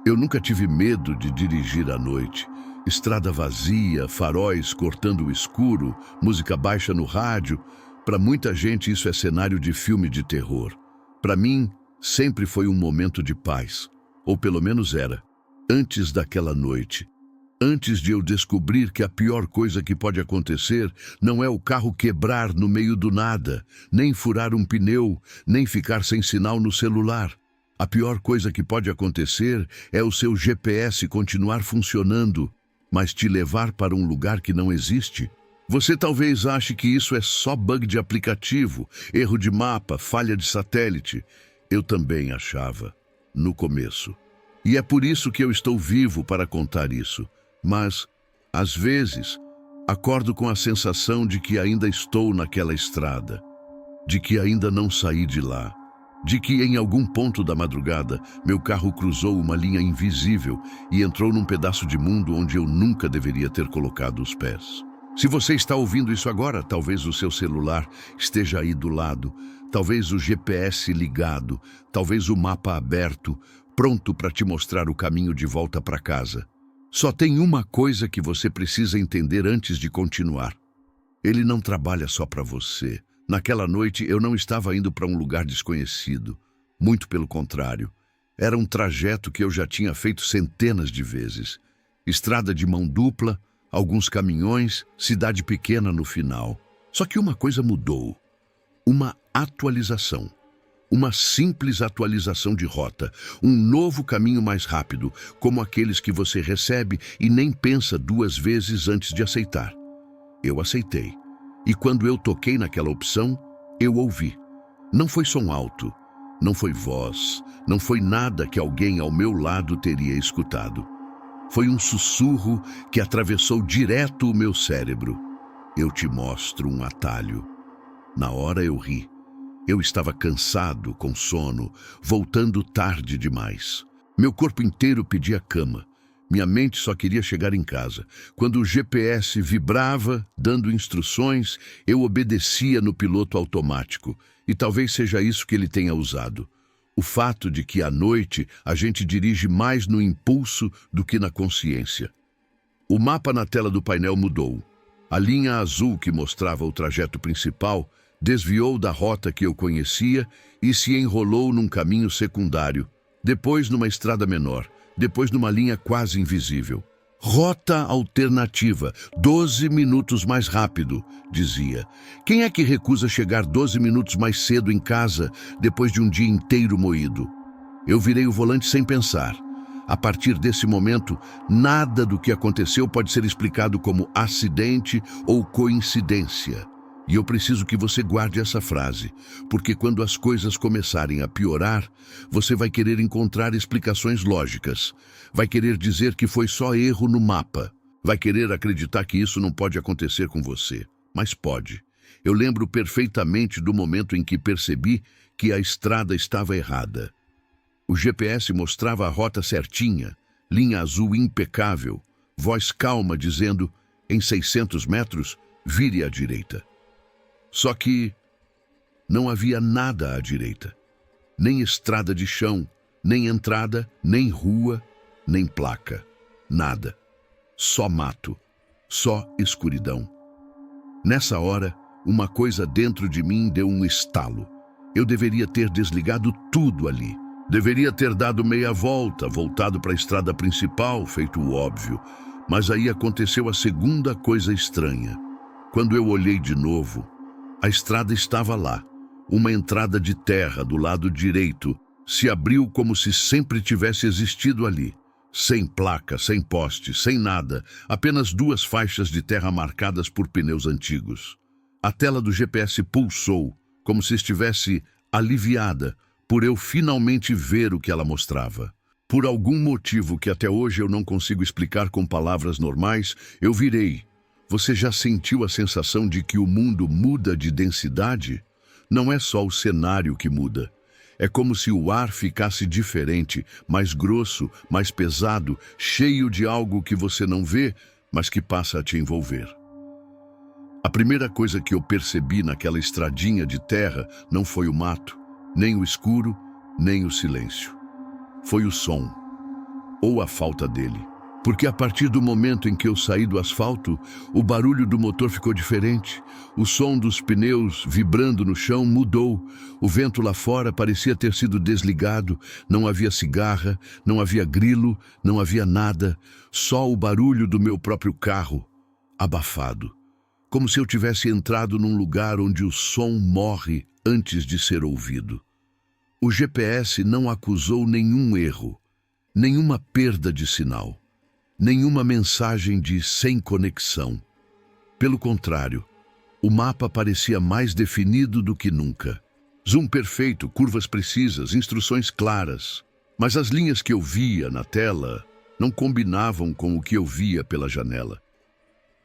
Eu nunca tive medo de dirigir à noite. Estrada vazia, faróis cortando o escuro, música baixa no rádio. Para muita gente isso é cenário de filme de terror. Para mim, sempre foi um momento de paz. Ou pelo menos era. Antes daquela noite. Antes de eu descobrir que a pior coisa que pode acontecer não é o carro quebrar no meio do nada, nem furar um pneu, nem ficar sem sinal no celular. A pior coisa que pode acontecer é o seu GPS continuar funcionando, mas te levar para um lugar que não existe. Você talvez ache que isso é só bug de aplicativo, erro de mapa, falha de satélite. Eu também achava, no começo. E é por isso que eu estou vivo para contar isso. Mas, às vezes, acordo com a sensação de que ainda estou naquela estrada, de que ainda não saí de lá, de que em algum ponto da madrugada meu carro cruzou uma linha invisível e entrou num pedaço de mundo onde eu nunca deveria ter colocado os pés. Se você está ouvindo isso agora, talvez o seu celular esteja aí do lado, talvez o GPS ligado, talvez o mapa aberto, pronto para te mostrar o caminho de volta para casa. Só tem uma coisa que você precisa entender antes de continuar. Ele não trabalha só para você. Naquela noite eu não estava indo para um lugar desconhecido. Muito pelo contrário. Era um trajeto que eu já tinha feito centenas de vezes. Estrada de mão dupla, alguns caminhões, cidade pequena no final. Só que uma coisa mudou. Uma atualização. Uma simples atualização de rota, um novo caminho mais rápido, como aqueles que você recebe e nem pensa duas vezes antes de aceitar. Eu aceitei. E quando eu toquei naquela opção, eu ouvi. Não foi som alto, não foi voz, não foi nada que alguém ao meu lado teria escutado. Foi um sussurro que atravessou direto o meu cérebro. Eu te mostro um atalho. Na hora eu ri. Eu estava cansado, com sono, voltando tarde demais. Meu corpo inteiro pedia cama. Minha mente só queria chegar em casa. Quando o GPS vibrava, dando instruções, eu obedecia no piloto automático. E talvez seja isso que ele tenha usado. O fato de que à noite a gente dirige mais no impulso do que na consciência. O mapa na tela do painel mudou. A linha azul que mostrava o trajeto principal desviou da rota que eu conhecia e se enrolou num caminho secundário, depois numa estrada menor, depois numa linha quase invisível. Rota alternativa, 12 minutos mais rápido, dizia. Quem é que recusa chegar 12 minutos mais cedo em casa depois de um dia inteiro moído? Eu virei o volante sem pensar. A partir desse momento, nada do que aconteceu pode ser explicado como acidente ou coincidência. E eu preciso que você guarde essa frase, porque quando as coisas começarem a piorar, você vai querer encontrar explicações lógicas. Vai querer dizer que foi só erro no mapa. Vai querer acreditar que isso não pode acontecer com você. Mas pode. Eu lembro perfeitamente do momento em que percebi que a estrada estava errada. O GPS mostrava a rota certinha, linha azul impecável, voz calma dizendo, em 600 metros, vire à direita. Só que não havia nada à direita. Nem estrada de chão, nem entrada, nem rua, nem placa. Nada. Só mato. Só escuridão. Nessa hora, uma coisa dentro de mim deu um estalo. Eu deveria ter desligado tudo ali. Deveria ter dado meia volta, voltado para a estrada principal, feito o óbvio. Mas aí aconteceu a segunda coisa estranha. Quando eu olhei de novo, a estrada estava lá. Uma entrada de terra do lado direito se abriu como se sempre tivesse existido ali. Sem placa, sem poste, sem nada. Apenas duas faixas de terra marcadas por pneus antigos. A tela do GPS pulsou, como se estivesse aliviada, por eu finalmente ver o que ela mostrava. Por algum motivo que até hoje eu não consigo explicar com palavras normais, eu virei. Você já sentiu a sensação de que o mundo muda de densidade? Não é só o cenário que muda. É como se o ar ficasse diferente, mais grosso, mais pesado, cheio de algo que você não vê, mas que passa a te envolver. A primeira coisa que eu percebi naquela estradinha de terra não foi o mato, nem o escuro, nem o silêncio. Foi o som. ou a falta dele. Porque a partir do momento em que eu saí do asfalto, o barulho do motor ficou diferente. O som dos pneus vibrando no chão mudou. O vento lá fora parecia ter sido desligado. Não havia cigarra, não havia grilo, não havia nada. Só o barulho do meu próprio carro, abafado. Como se eu tivesse entrado num lugar onde o som morre antes de ser ouvido. O GPS não acusou nenhum erro, nenhuma perda de sinal. Nenhuma mensagem de sem conexão. Pelo contrário, o mapa parecia mais definido do que nunca. Zoom perfeito, curvas precisas, instruções claras. Mas as linhas que eu via na tela não combinavam com o que eu via pela janela.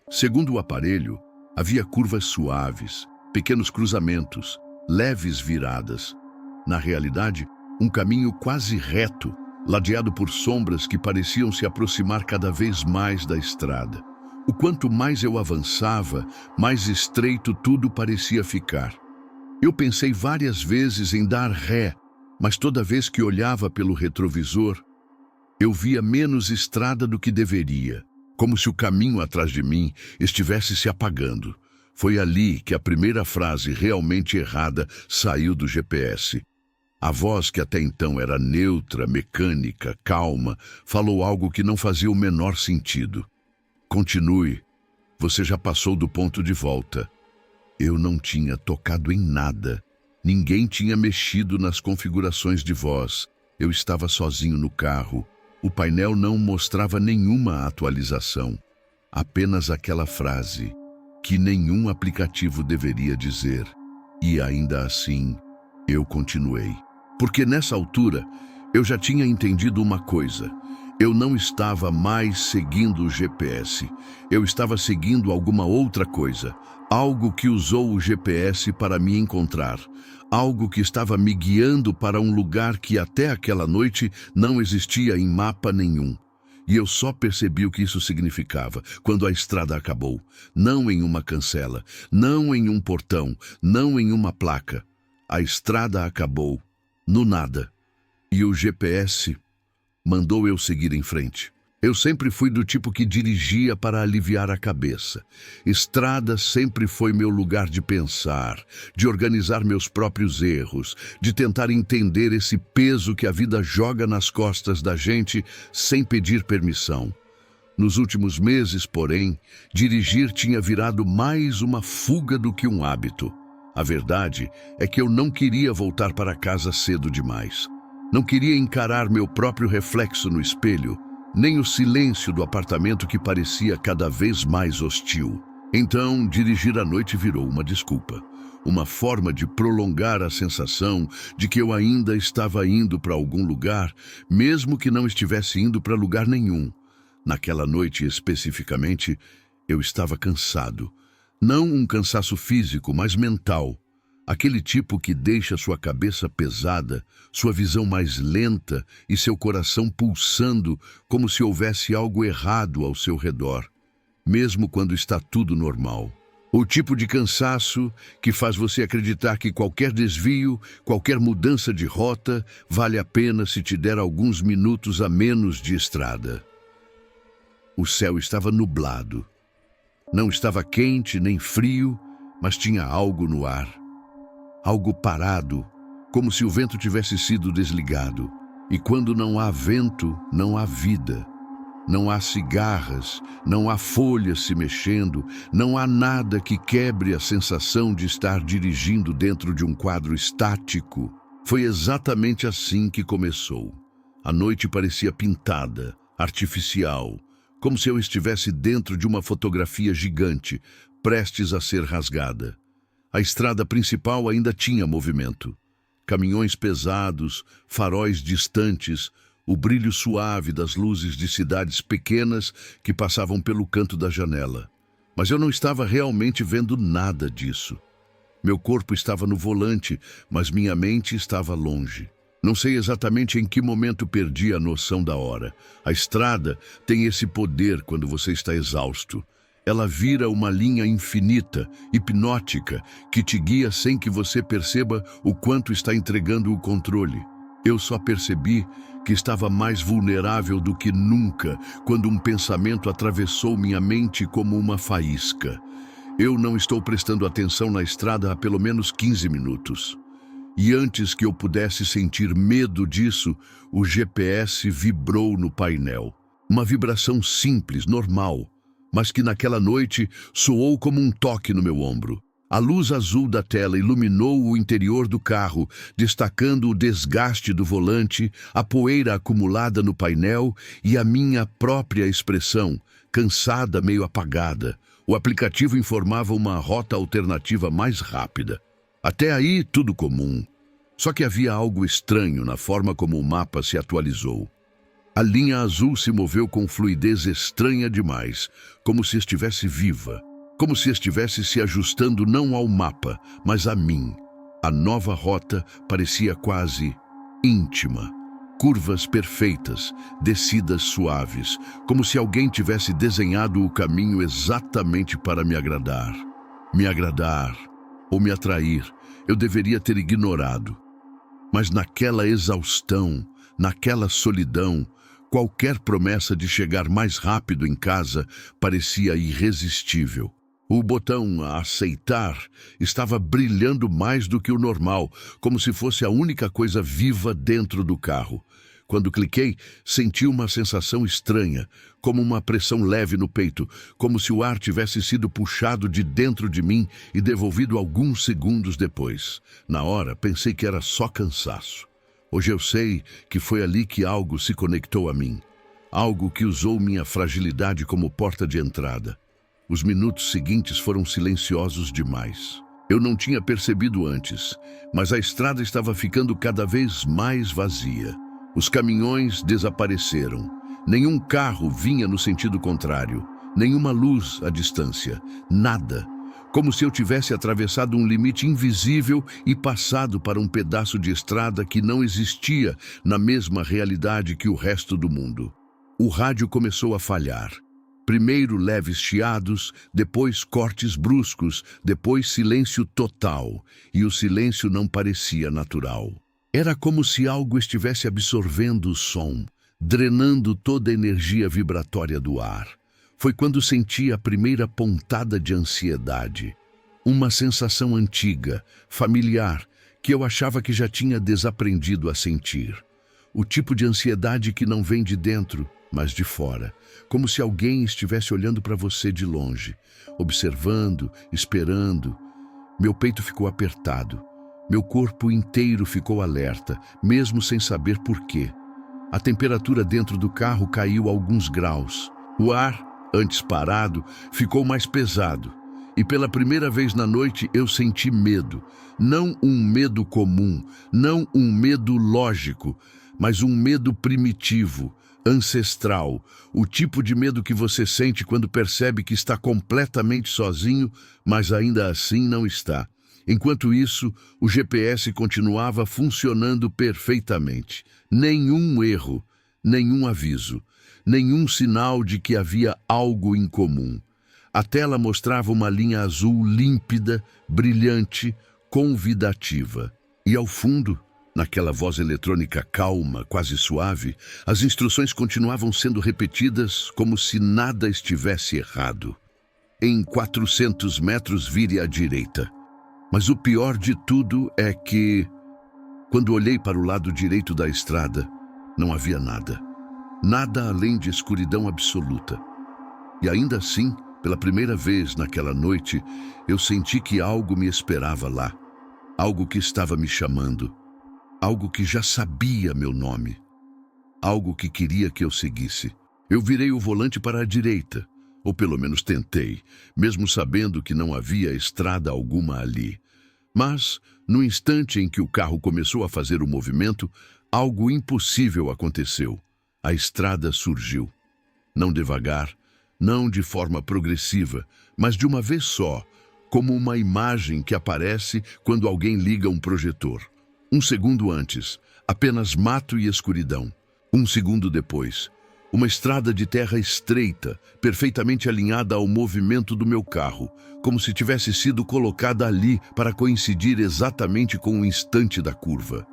Segundo o aparelho, havia curvas suaves, pequenos cruzamentos, leves viradas. Na realidade, um caminho quase reto, ladeado por sombras que pareciam se aproximar cada vez mais da estrada. O quanto mais eu avançava, mais estreito tudo parecia ficar. Eu pensei várias vezes em dar ré, mas toda vez que olhava pelo retrovisor, eu via menos estrada do que deveria, como se o caminho atrás de mim estivesse se apagando. Foi ali que a primeira frase realmente errada saiu do GPS. A voz, que até então era neutra, mecânica, calma, falou algo que não fazia o menor sentido. Continue. Você já passou do ponto de volta. Eu não tinha tocado em nada. Ninguém tinha mexido nas configurações de voz. Eu estava sozinho no carro. O painel não mostrava nenhuma atualização. Apenas aquela frase, que nenhum aplicativo deveria dizer. E ainda assim, eu continuei. Porque nessa altura, eu já tinha entendido uma coisa. Eu não estava mais seguindo o GPS. Eu estava seguindo alguma outra coisa. Algo que usou o GPS para me encontrar. Algo que estava me guiando para um lugar que até aquela noite não existia em mapa nenhum. E eu só percebi o que isso significava quando a estrada acabou. Não em uma cancela, não em um portão, não em uma placa. A estrada acabou. No nada. E o GPS mandou eu seguir em frente. Eu sempre fui do tipo que dirigia para aliviar a cabeça. Estrada sempre foi meu lugar de pensar, de organizar meus próprios erros, de tentar entender esse peso que a vida joga nas costas da gente sem pedir permissão. Nos últimos meses, porém, dirigir tinha virado mais uma fuga do que um hábito. A verdade é que eu não queria voltar para casa cedo demais. Não queria encarar meu próprio reflexo no espelho, nem o silêncio do apartamento que parecia cada vez mais hostil. Então, dirigir à noite virou uma desculpa. Uma forma de prolongar a sensação de que eu ainda estava indo para algum lugar, mesmo que não estivesse indo para lugar nenhum. Naquela noite especificamente, eu estava cansado. Não um cansaço físico, mas mental. Aquele tipo que deixa sua cabeça pesada, sua visão mais lenta e seu coração pulsando como se houvesse algo errado ao seu redor, mesmo quando está tudo normal. O tipo de cansaço que faz você acreditar que qualquer desvio, qualquer mudança de rota, vale a pena se te der alguns minutos a menos de estrada. O céu estava nublado. Não estava quente nem frio, mas tinha algo no ar. Algo parado, como se o vento tivesse sido desligado. E quando não há vento, não há vida. Não há cigarras, não há folhas se mexendo, não há nada que quebre a sensação de estar dirigindo dentro de um quadro estático. Foi exatamente assim que começou. A noite parecia pintada, artificial, como se eu estivesse dentro de uma fotografia gigante, prestes a ser rasgada. A estrada principal ainda tinha movimento. Caminhões pesados, faróis distantes, o brilho suave das luzes de cidades pequenas que passavam pelo canto da janela. Mas eu não estava realmente vendo nada disso. Meu corpo estava no volante, mas minha mente estava longe. Não sei exatamente em que momento perdi a noção da hora. A estrada tem esse poder quando você está exausto. Ela vira uma linha infinita, hipnótica, que te guia sem que você perceba o quanto está entregando o controle. Eu só percebi que estava mais vulnerável do que nunca quando um pensamento atravessou minha mente como uma faísca. Eu não estou prestando atenção na estrada há pelo menos 15 minutos. E antes que eu pudesse sentir medo disso, o GPS vibrou no painel. Uma vibração simples, normal, mas que naquela noite soou como um toque no meu ombro. A luz azul da tela iluminou o interior do carro, destacando o desgaste do volante, a poeira acumulada no painel e a minha própria expressão, cansada, meio apagada. O aplicativo informava uma rota alternativa mais rápida. Até aí, tudo comum. Só que havia algo estranho na forma como o mapa se atualizou. A linha azul se moveu com fluidez estranha demais, como se estivesse viva. Como se estivesse se ajustando não ao mapa, mas a mim. A nova rota parecia quase íntima. Curvas perfeitas, descidas suaves, como se alguém tivesse desenhado o caminho exatamente para me agradar. Me agradar ou me atrair, eu deveria ter ignorado. Mas naquela exaustão, naquela solidão, qualquer promessa de chegar mais rápido em casa parecia irresistível. O botão aceitar estava brilhando mais do que o normal, como se fosse a única coisa viva dentro do carro. Quando cliquei, senti uma sensação estranha, como uma pressão leve no peito, como se o ar tivesse sido puxado de dentro de mim e devolvido alguns segundos depois. Na hora, pensei que era só cansaço. Hoje eu sei que foi ali que algo se conectou a mim. Algo que usou minha fragilidade como porta de entrada. Os minutos seguintes foram silenciosos demais. Eu não tinha percebido antes, mas a estrada estava ficando cada vez mais vazia. Os caminhões desapareceram. Nenhum carro vinha no sentido contrário. Nenhuma luz à distância. Nada. Como se eu tivesse atravessado um limite invisível e passado para um pedaço de estrada que não existia na mesma realidade que o resto do mundo. O rádio começou a falhar. Primeiro leves chiados, depois cortes bruscos, depois silêncio total, e o silêncio não parecia natural. Era como se algo estivesse absorvendo o som, drenando toda a energia vibratória do ar. Foi quando senti a primeira pontada de ansiedade. Uma sensação antiga, familiar, que eu achava que já tinha desaprendido a sentir. O tipo de ansiedade que não vem de dentro, mas de fora, como se alguém estivesse olhando para você de longe, observando, esperando. Meu peito ficou apertado. Meu corpo inteiro ficou alerta, mesmo sem saber por quê. A temperatura dentro do carro caiu alguns graus. O ar, antes parado, ficou mais pesado. E pela primeira vez na noite eu senti medo. Não um medo comum, não um medo lógico, mas um medo primitivo, ancestral, o tipo de medo que você sente quando percebe que está completamente sozinho, mas ainda assim não está. Enquanto isso, o GPS continuava funcionando perfeitamente. Nenhum erro, nenhum aviso, nenhum sinal de que havia algo em comum. A tela mostrava uma linha azul límpida, brilhante, convidativa. E ao fundo, naquela voz eletrônica calma, quase suave, as instruções continuavam sendo repetidas como se nada estivesse errado. Em 400 metros vire à direita. Mas o pior de tudo é que, quando olhei para o lado direito da estrada, não havia nada. Nada além de escuridão absoluta. E ainda assim, pela primeira vez naquela noite, eu senti que algo me esperava lá. Algo que estava me chamando. Algo que já sabia meu nome. Algo que queria que eu seguisse. Eu virei o volante para a direita, ou pelo menos tentei, mesmo sabendo que não havia estrada alguma ali. Mas, no instante em que o carro começou a fazer o movimento, algo impossível aconteceu. A estrada surgiu. Não devagar, não de forma progressiva, mas de uma vez só, como uma imagem que aparece quando alguém liga um projetor. Um segundo antes, apenas mato e escuridão. Um segundo depois, uma estrada de terra estreita, perfeitamente alinhada ao movimento do meu carro, como se tivesse sido colocada ali para coincidir exatamente com o instante da curva.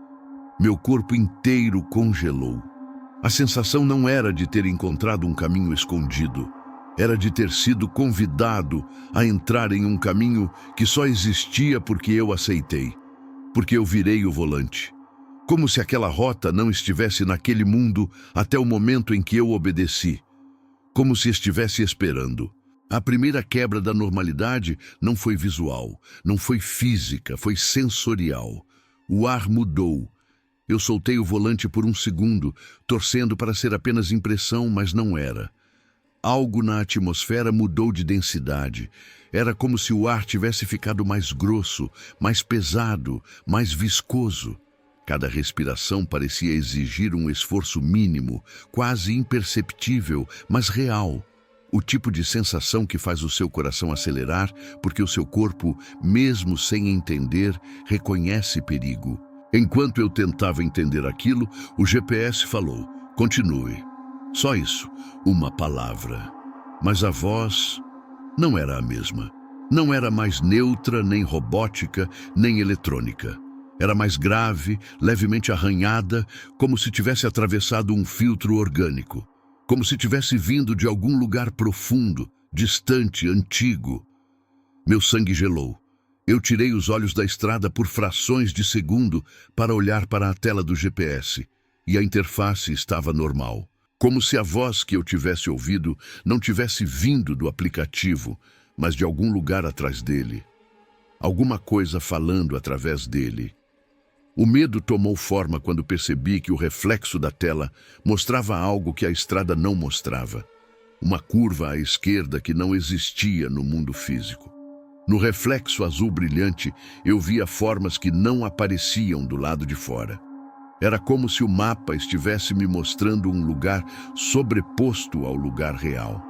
Meu corpo inteiro congelou. A sensação não era de ter encontrado um caminho escondido. Era de ter sido convidado a entrar em um caminho que só existia porque eu aceitei. Porque eu virei o volante. Como se aquela rota não estivesse naquele mundo até o momento em que eu obedeci. Como se estivesse esperando. A primeira quebra da normalidade não foi visual, não foi física, foi sensorial. O ar mudou. Eu soltei o volante por um segundo, torcendo para ser apenas impressão, mas não era. Algo na atmosfera mudou de densidade. Era como se o ar tivesse ficado mais grosso, mais pesado, mais viscoso. Cada respiração parecia exigir um esforço mínimo, quase imperceptível, mas real. O tipo de sensação que faz o seu coração acelerar, porque o seu corpo, mesmo sem entender, reconhece perigo. Enquanto eu tentava entender aquilo, o GPS falou: continue. Só isso, uma palavra. Mas a voz não era a mesma. Não era mais neutra, nem robótica, nem eletrônica. Era mais grave, levemente arranhada, como se tivesse atravessado um filtro orgânico. Como se tivesse vindo de algum lugar profundo, distante, antigo. Meu sangue gelou. Eu tirei os olhos da estrada por frações de segundo para olhar para a tela do GPS, e a interface estava normal. Como se a voz que eu tivesse ouvido não tivesse vindo do aplicativo, mas de algum lugar atrás dele. Alguma coisa falando através dele. O medo tomou forma quando percebi que o reflexo da tela mostrava algo que a estrada não mostrava. Uma curva à esquerda que não existia no mundo físico. No reflexo azul brilhante, eu via formas que não apareciam do lado de fora. Era como se o mapa estivesse me mostrando um lugar sobreposto ao lugar real.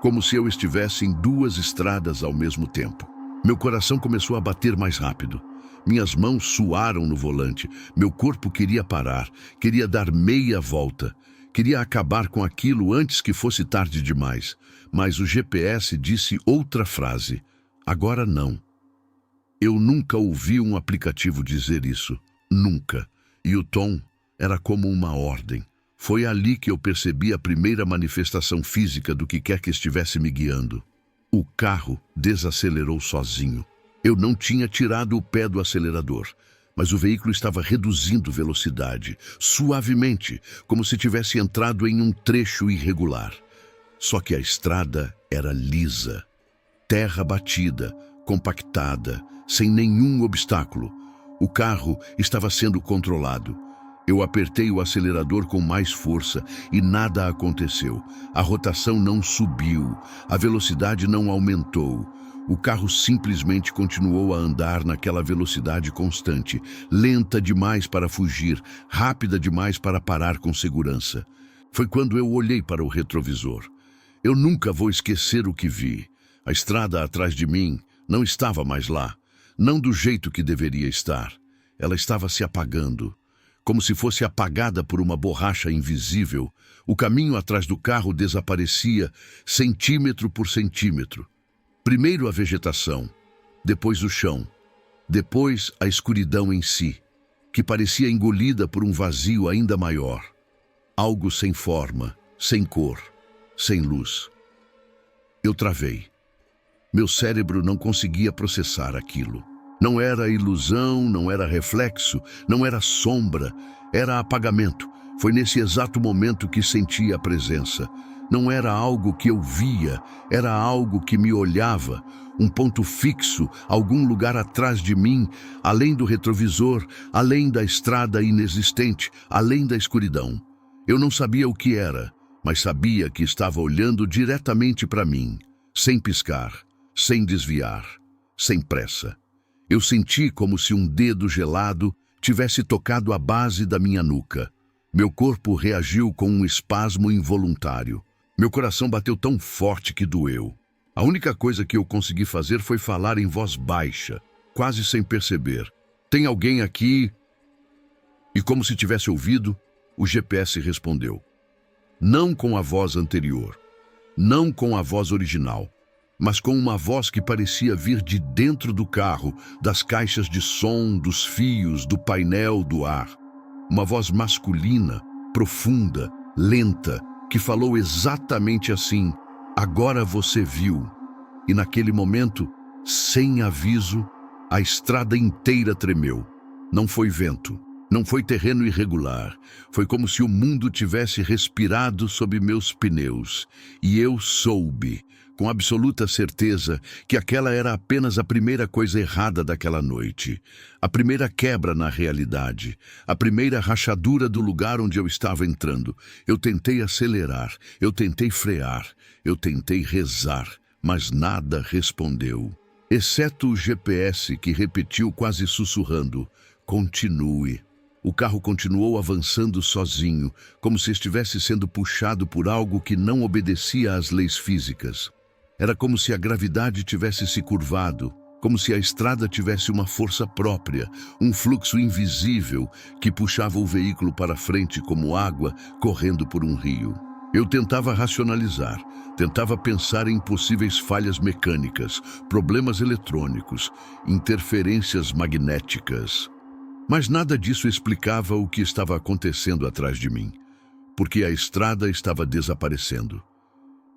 Como se eu estivesse em duas estradas ao mesmo tempo. Meu coração começou a bater mais rápido. Minhas mãos suaram no volante. Meu corpo queria parar, queria dar meia volta. Queria acabar com aquilo antes que fosse tarde demais. Mas o GPS disse outra frase. Agora não. Eu nunca ouvi um aplicativo dizer isso. Nunca. E o tom era como uma ordem. Foi ali que eu percebi a primeira manifestação física do que quer que estivesse me guiando. O carro desacelerou sozinho. Eu não tinha tirado o pé do acelerador, mas o veículo estava reduzindo velocidade, suavemente, como se tivesse entrado em um trecho irregular. Só que a estrada era lisa. Terra batida, compactada, sem nenhum obstáculo. O carro estava sendo controlado. Eu apertei o acelerador com mais força e nada aconteceu. A rotação não subiu, a velocidade não aumentou. O carro simplesmente continuou a andar naquela velocidade constante, lenta demais para fugir, rápida demais para parar com segurança. Foi quando eu olhei para o retrovisor. Eu nunca vou esquecer o que vi. A estrada atrás de mim não estava mais lá, não do jeito que deveria estar. Ela estava se apagando, como se fosse apagada por uma borracha invisível. O caminho atrás do carro desaparecia, centímetro por centímetro. Primeiro a vegetação, depois o chão, depois a escuridão em si, que parecia engolida por um vazio ainda maior. Algo sem forma, sem cor, sem luz. Eu travei. Meu cérebro não conseguia processar aquilo. Não era ilusão, não era reflexo, não era sombra, era apagamento. Foi nesse exato momento que senti a presença. Não era algo que eu via, era algo que me olhava, um ponto fixo, algum lugar atrás de mim, além do retrovisor, além da estrada inexistente, além da escuridão. Eu não sabia o que era, mas sabia que estava olhando diretamente para mim, sem piscar, sem desviar, sem pressa. Eu senti como se um dedo gelado tivesse tocado a base da minha nuca. Meu corpo reagiu com um espasmo involuntário. Meu coração bateu tão forte que doeu. A única coisa que eu consegui fazer foi falar em voz baixa, quase sem perceber. Tem alguém aqui? E como se tivesse ouvido, o GPS respondeu. Não com a voz anterior, não com a voz original, mas com uma voz que parecia vir de dentro do carro, das caixas de som, dos fios, do painel, do ar. Uma voz masculina, profunda, lenta, que falou exatamente assim: "Agora você viu." E naquele momento, sem aviso, a estrada inteira tremeu. Não foi vento, não foi terreno irregular. Foi como se o mundo tivesse respirado sob meus pneus. E eu soube, com absoluta certeza, que aquela era apenas a primeira coisa errada daquela noite. A primeira quebra na realidade. A primeira rachadura do lugar onde eu estava entrando. Eu tentei acelerar, eu tentei frear, eu tentei rezar, mas nada respondeu. Exceto o GPS, que repetiu quase sussurrando: "Continue." O carro continuou avançando sozinho, como se estivesse sendo puxado por algo que não obedecia às leis físicas. Era como se a gravidade tivesse se curvado, como se a estrada tivesse uma força própria, um fluxo invisível que puxava o veículo para frente como água correndo por um rio. Eu tentava racionalizar, tentava pensar em possíveis falhas mecânicas, problemas eletrônicos, interferências magnéticas. Mas nada disso explicava o que estava acontecendo atrás de mim, porque a estrada estava desaparecendo.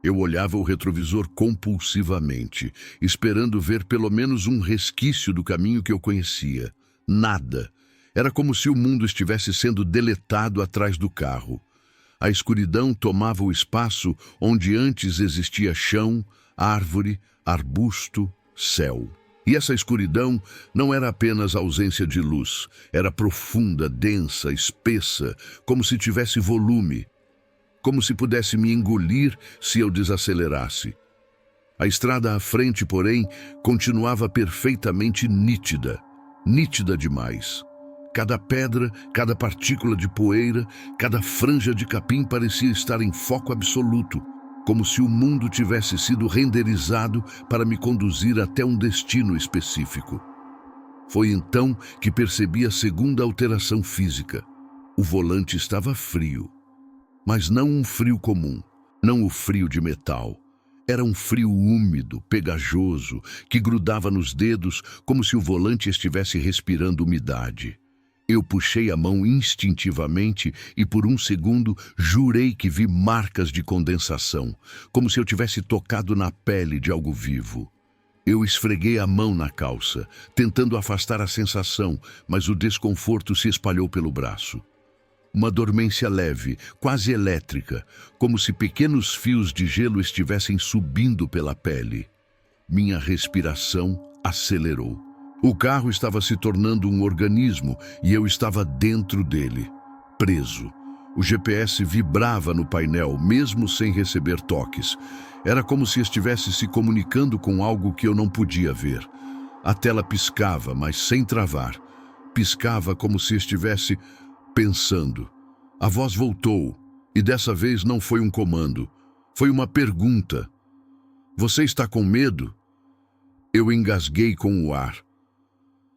Eu olhava o retrovisor compulsivamente, esperando ver pelo menos um resquício do caminho que eu conhecia. Nada. Era como se o mundo estivesse sendo deletado atrás do carro. A escuridão tomava o espaço onde antes existia chão, árvore, arbusto, céu. E essa escuridão não era apenas ausência de luz, era profunda, densa, espessa, como se tivesse volume, como se pudesse me engolir se eu desacelerasse. A estrada à frente, porém, continuava perfeitamente nítida, nítida demais. Cada pedra, cada partícula de poeira, cada franja de capim parecia estar em foco absoluto, como se o mundo tivesse sido renderizado para me conduzir até um destino específico. Foi então que percebi a segunda alteração física. O volante estava frio, mas não um frio comum, não o frio de metal. Era um frio úmido, pegajoso, que grudava nos dedos como se o volante estivesse respirando umidade. Eu puxei a mão instintivamente e por um segundo jurei que vi marcas de condensação, como se eu tivesse tocado na pele de algo vivo. Eu esfreguei a mão na calça, tentando afastar a sensação, mas o desconforto se espalhou pelo braço. Uma dormência leve, quase elétrica, como se pequenos fios de gelo estivessem subindo pela pele. Minha respiração acelerou. O carro estava se tornando um organismo e eu estava dentro dele, preso. O GPS vibrava no painel, mesmo sem receber toques. Era como se estivesse se comunicando com algo que eu não podia ver. A tela piscava, mas sem travar. Piscava como se estivesse pensando. A voz voltou, e dessa vez não foi um comando. Foi uma pergunta. "Você está com medo?" Eu engasguei com o ar.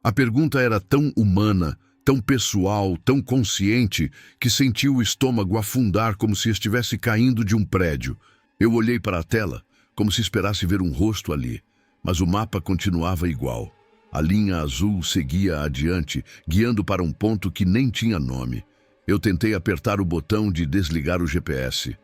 A pergunta era tão humana, tão pessoal, tão consciente, que senti o estômago afundar como se estivesse caindo de um prédio. Eu olhei para a tela, como se esperasse ver um rosto ali, mas o mapa continuava igual. A linha azul seguia adiante, guiando para um ponto que nem tinha nome. Eu tentei apertar o botão de desligar o GPS.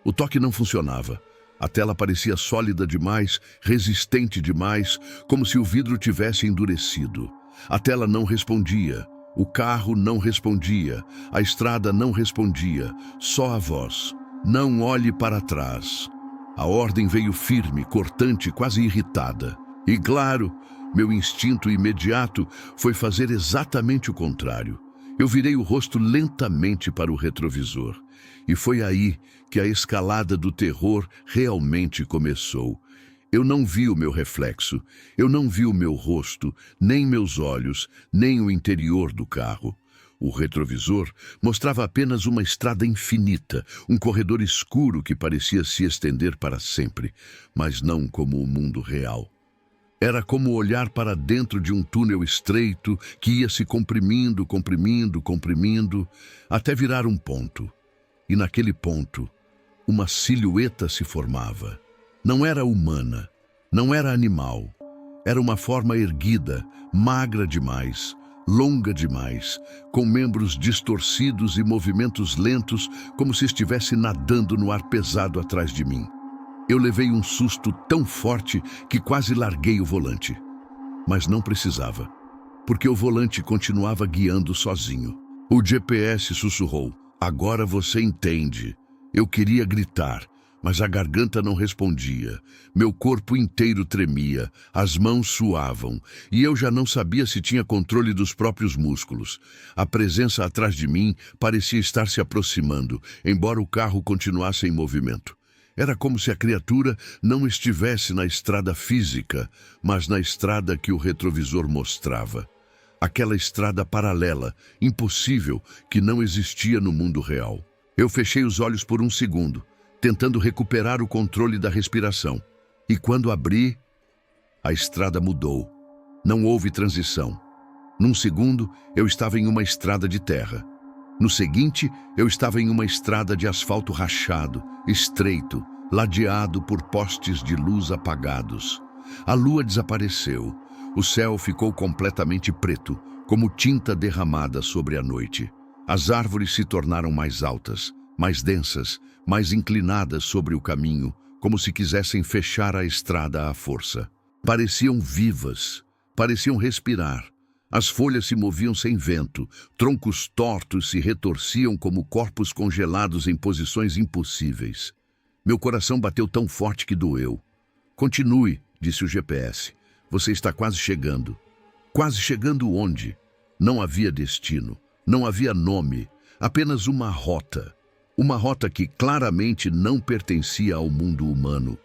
O toque não funcionava. A tela parecia sólida demais, resistente demais, como se o vidro tivesse endurecido. A tela não respondia, o carro não respondia, a estrada não respondia, só a voz. "Não olhe para trás." A ordem veio firme, cortante, quase irritada. E claro, meu instinto imediato foi fazer exatamente o contrário. Eu virei o rosto lentamente para o retrovisor. E foi aí que a escalada do terror realmente começou. Eu não vi o meu reflexo, eu não vi o meu rosto, nem meus olhos, nem o interior do carro. O retrovisor mostrava apenas uma estrada infinita, um corredor escuro que parecia se estender para sempre, mas não como o mundo real. Era como olhar para dentro de um túnel estreito que ia se comprimindo, comprimindo, comprimindo, até virar um ponto. E naquele ponto, uma silhueta se formava. Não era humana, não era animal. Era uma forma erguida, magra demais, longa demais, com membros distorcidos e movimentos lentos, como se estivesse nadando no ar pesado atrás de mim. Eu levei um susto tão forte que quase larguei o volante. Mas não precisava, porque o volante continuava guiando sozinho. O GPS sussurrou: "Agora você entende." Eu queria gritar, mas a garganta não respondia. Meu corpo inteiro tremia, as mãos suavam, e eu já não sabia se tinha controle dos próprios músculos. A presença atrás de mim parecia estar se aproximando, embora o carro continuasse em movimento. Era como se a criatura não estivesse na estrada física, mas na estrada que o retrovisor mostrava. Aquela estrada paralela, impossível, que não existia no mundo real. Eu fechei os olhos por um segundo, tentando recuperar o controle da respiração. E quando abri, a estrada mudou. Não houve transição. Num segundo, eu estava em uma estrada de terra. No seguinte, eu estava em uma estrada de asfalto rachado, estreito, ladeado por postes de luz apagados. A lua desapareceu. O céu ficou completamente preto, como tinta derramada sobre a noite. As árvores se tornaram mais altas, mais densas, mais inclinadas sobre o caminho, como se quisessem fechar a estrada à força. Pareciam vivas, pareciam respirar. As folhas se moviam sem vento, troncos tortos se retorciam como corpos congelados em posições impossíveis. Meu coração bateu tão forte que doeu. "Continue", disse o GPS. "Você está quase chegando." Quase chegando onde? Não havia destino, não havia nome, apenas uma rota. Uma rota que claramente não pertencia ao mundo humano.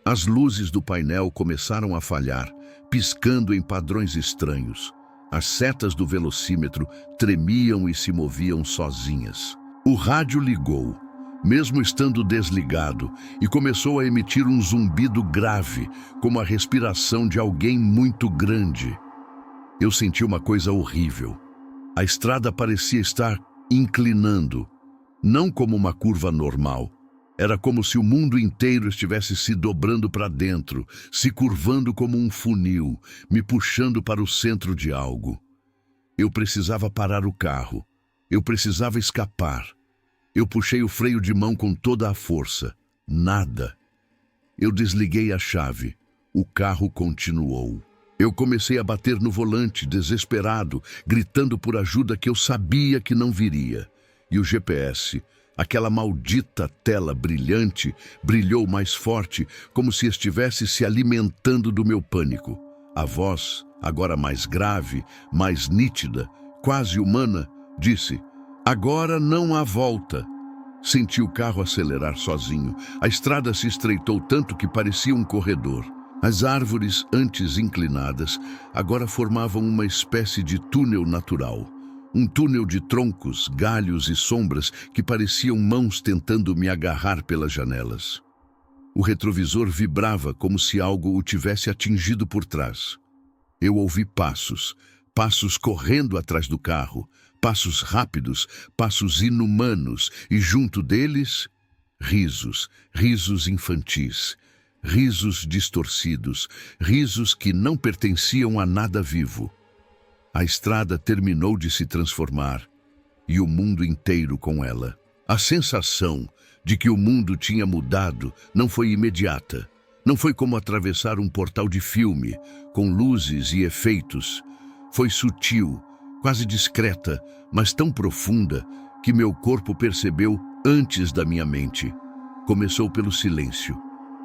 As luzes do painel começaram a falhar, piscando em padrões estranhos. As setas do velocímetro tremiam e se moviam sozinhas. O rádio ligou, mesmo estando desligado, e começou a emitir um zumbido grave, como a respiração de alguém muito grande. Eu senti uma coisa horrível. A estrada parecia estar inclinando, não como uma curva normal. Era como se o mundo inteiro estivesse se dobrando para dentro, se curvando como um funil, me puxando para o centro de algo. Eu precisava parar o carro. Eu precisava escapar. Eu puxei o freio de mão com toda a força. Nada. Eu desliguei a chave. O carro continuou. Eu comecei a bater no volante, desesperado, gritando por ajuda que eu sabia que não viria. E o GPS, aquela maldita tela brilhante, brilhou mais forte, como se estivesse se alimentando do meu pânico. A voz, agora mais grave, mais nítida, quase humana, disse: "Agora não há volta." Senti o carro acelerar sozinho. A estrada se estreitou tanto que parecia um corredor. As árvores, antes inclinadas, agora formavam uma espécie de túnel natural. Um túnel de troncos, galhos e sombras que pareciam mãos tentando me agarrar pelas janelas. O retrovisor vibrava como se algo o tivesse atingido por trás. Eu ouvi passos, passos correndo atrás do carro, passos rápidos, passos inumanos, e junto deles, risos, risos infantis, risos distorcidos, risos que não pertenciam a nada vivo. A estrada terminou de se transformar, e o mundo inteiro com ela. A sensação de que o mundo tinha mudado não foi imediata. Não foi como atravessar um portal de filme, com luzes e efeitos. Foi sutil, quase discreta, mas tão profunda que meu corpo percebeu antes da minha mente. Começou pelo silêncio.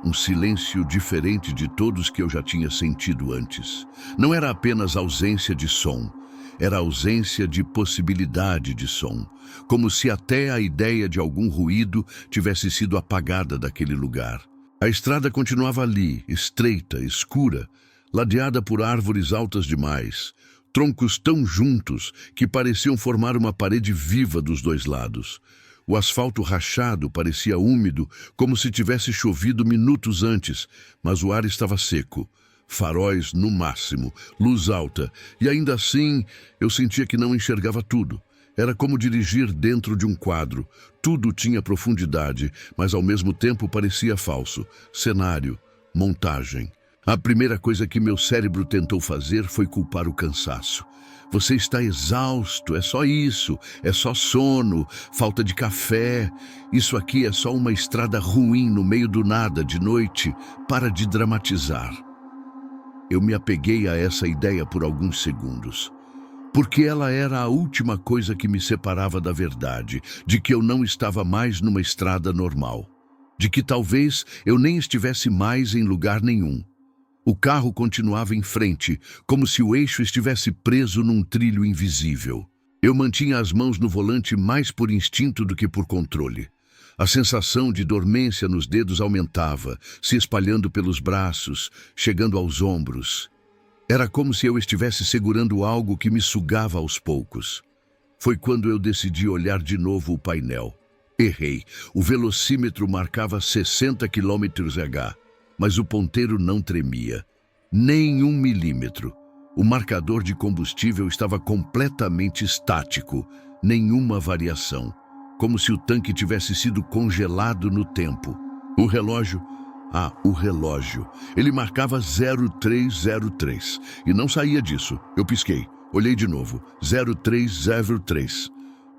Um silêncio diferente de todos que eu já tinha sentido antes. Não era apenas ausência de som, era ausência de possibilidade de som, como se até a ideia de algum ruído tivesse sido apagada daquele lugar. A estrada continuava ali, estreita, escura, ladeada por árvores altas demais, troncos tão juntos que pareciam formar uma parede viva dos dois lados. O asfalto rachado parecia úmido, como se tivesse chovido minutos antes, mas o ar estava seco. Faróis no máximo, luz alta, e ainda assim eu sentia que não enxergava tudo. Era como dirigir dentro de um quadro. Tudo tinha profundidade, mas ao mesmo tempo parecia falso. Cenário, montagem. A primeira coisa que meu cérebro tentou fazer foi culpar o cansaço. Você está exausto, é só isso, é só sono, falta de café. Isso aqui é só uma estrada ruim no meio do nada, de noite. Para de dramatizar. Eu me apeguei a essa ideia por alguns segundos, porque ela era a última coisa que me separava da verdade, de que eu não estava mais numa estrada normal, de que talvez eu nem estivesse mais em lugar nenhum. O carro continuava em frente, como se o eixo estivesse preso num trilho invisível. Eu mantinha as mãos no volante mais por instinto do que por controle. A sensação de dormência nos dedos aumentava, se espalhando pelos braços, chegando aos ombros. Era como se eu estivesse segurando algo que me sugava aos poucos. Foi quando eu decidi olhar de novo o painel. Errei. O velocímetro marcava 60 km/h. Mas o ponteiro não tremia, nem 1 milímetro. O marcador de combustível estava completamente estático, nenhuma variação, como se o tanque tivesse sido congelado no tempo. O relógio, ele marcava 0303 e não saía disso. Eu pisquei, olhei de novo, 0303.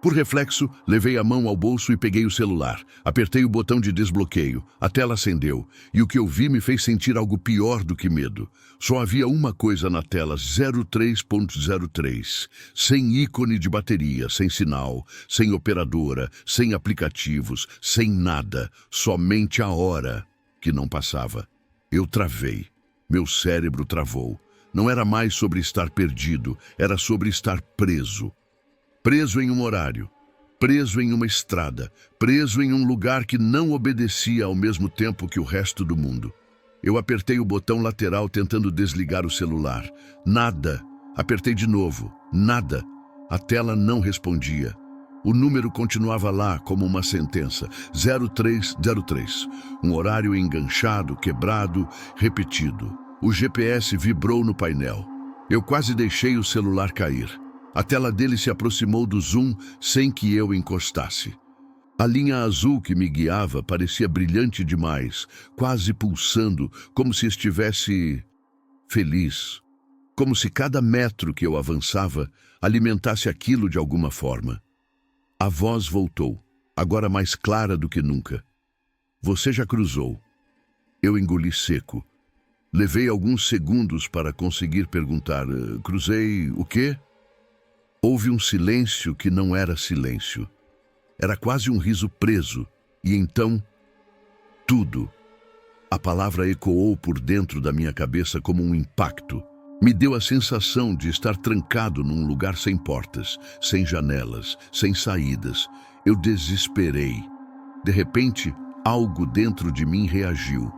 Por reflexo, levei a mão ao bolso e peguei o celular. Apertei o botão de desbloqueio. A tela acendeu, e o que eu vi me fez sentir algo pior do que medo. Só havia uma coisa na tela, 03.03. Sem ícone de bateria, sem sinal, sem operadora, sem aplicativos, sem nada. Somente a hora que não passava. Eu travei. Meu cérebro travou. Não era mais sobre estar perdido, era sobre estar preso. Preso em um horário, preso em uma estrada, preso em um lugar que não obedecia ao mesmo tempo que o resto do mundo. Eu apertei o botão lateral tentando desligar o celular. Nada. Apertei de novo. Nada. A tela não respondia. O número continuava lá como uma sentença. 0303. Um horário enganchado, quebrado, repetido. O GPS vibrou no painel. Eu quase deixei o celular cair. A tela dele se aproximou do zoom sem que eu encostasse. A linha azul que me guiava parecia brilhante demais, quase pulsando, como se estivesse feliz. Como se cada metro que eu avançava alimentasse aquilo de alguma forma. A voz voltou, agora mais clara do que nunca. Você já cruzou. Eu engoli seco. Levei alguns segundos para conseguir perguntar, cruzei o quê? Houve um silêncio que não era silêncio. Era quase um riso preso. E então, tudo. A palavra ecoou por dentro da minha cabeça como um impacto. Me deu a sensação de estar trancado num lugar sem portas, sem janelas, sem saídas. Eu desesperei. De repente, algo dentro de mim reagiu.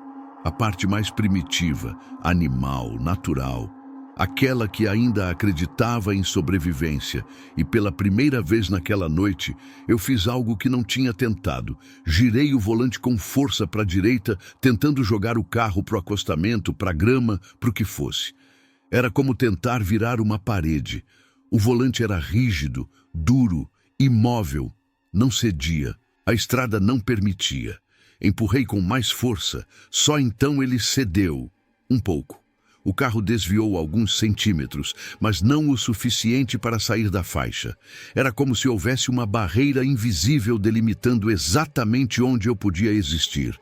A parte mais primitiva, animal, natural. Aquela que ainda acreditava em sobrevivência, e pela primeira vez naquela noite, eu fiz algo que não tinha tentado. Girei o volante com força para a direita, tentando jogar o carro para o acostamento, para a grama, para o que fosse. Era como tentar virar uma parede. O volante era rígido, duro, imóvel, não cedia. A estrada não permitia. Empurrei com mais força, só então ele cedeu, um pouco. O carro desviou alguns centímetros, mas não o suficiente para sair da faixa. Era como se houvesse uma barreira invisível delimitando exatamente onde eu podia existir.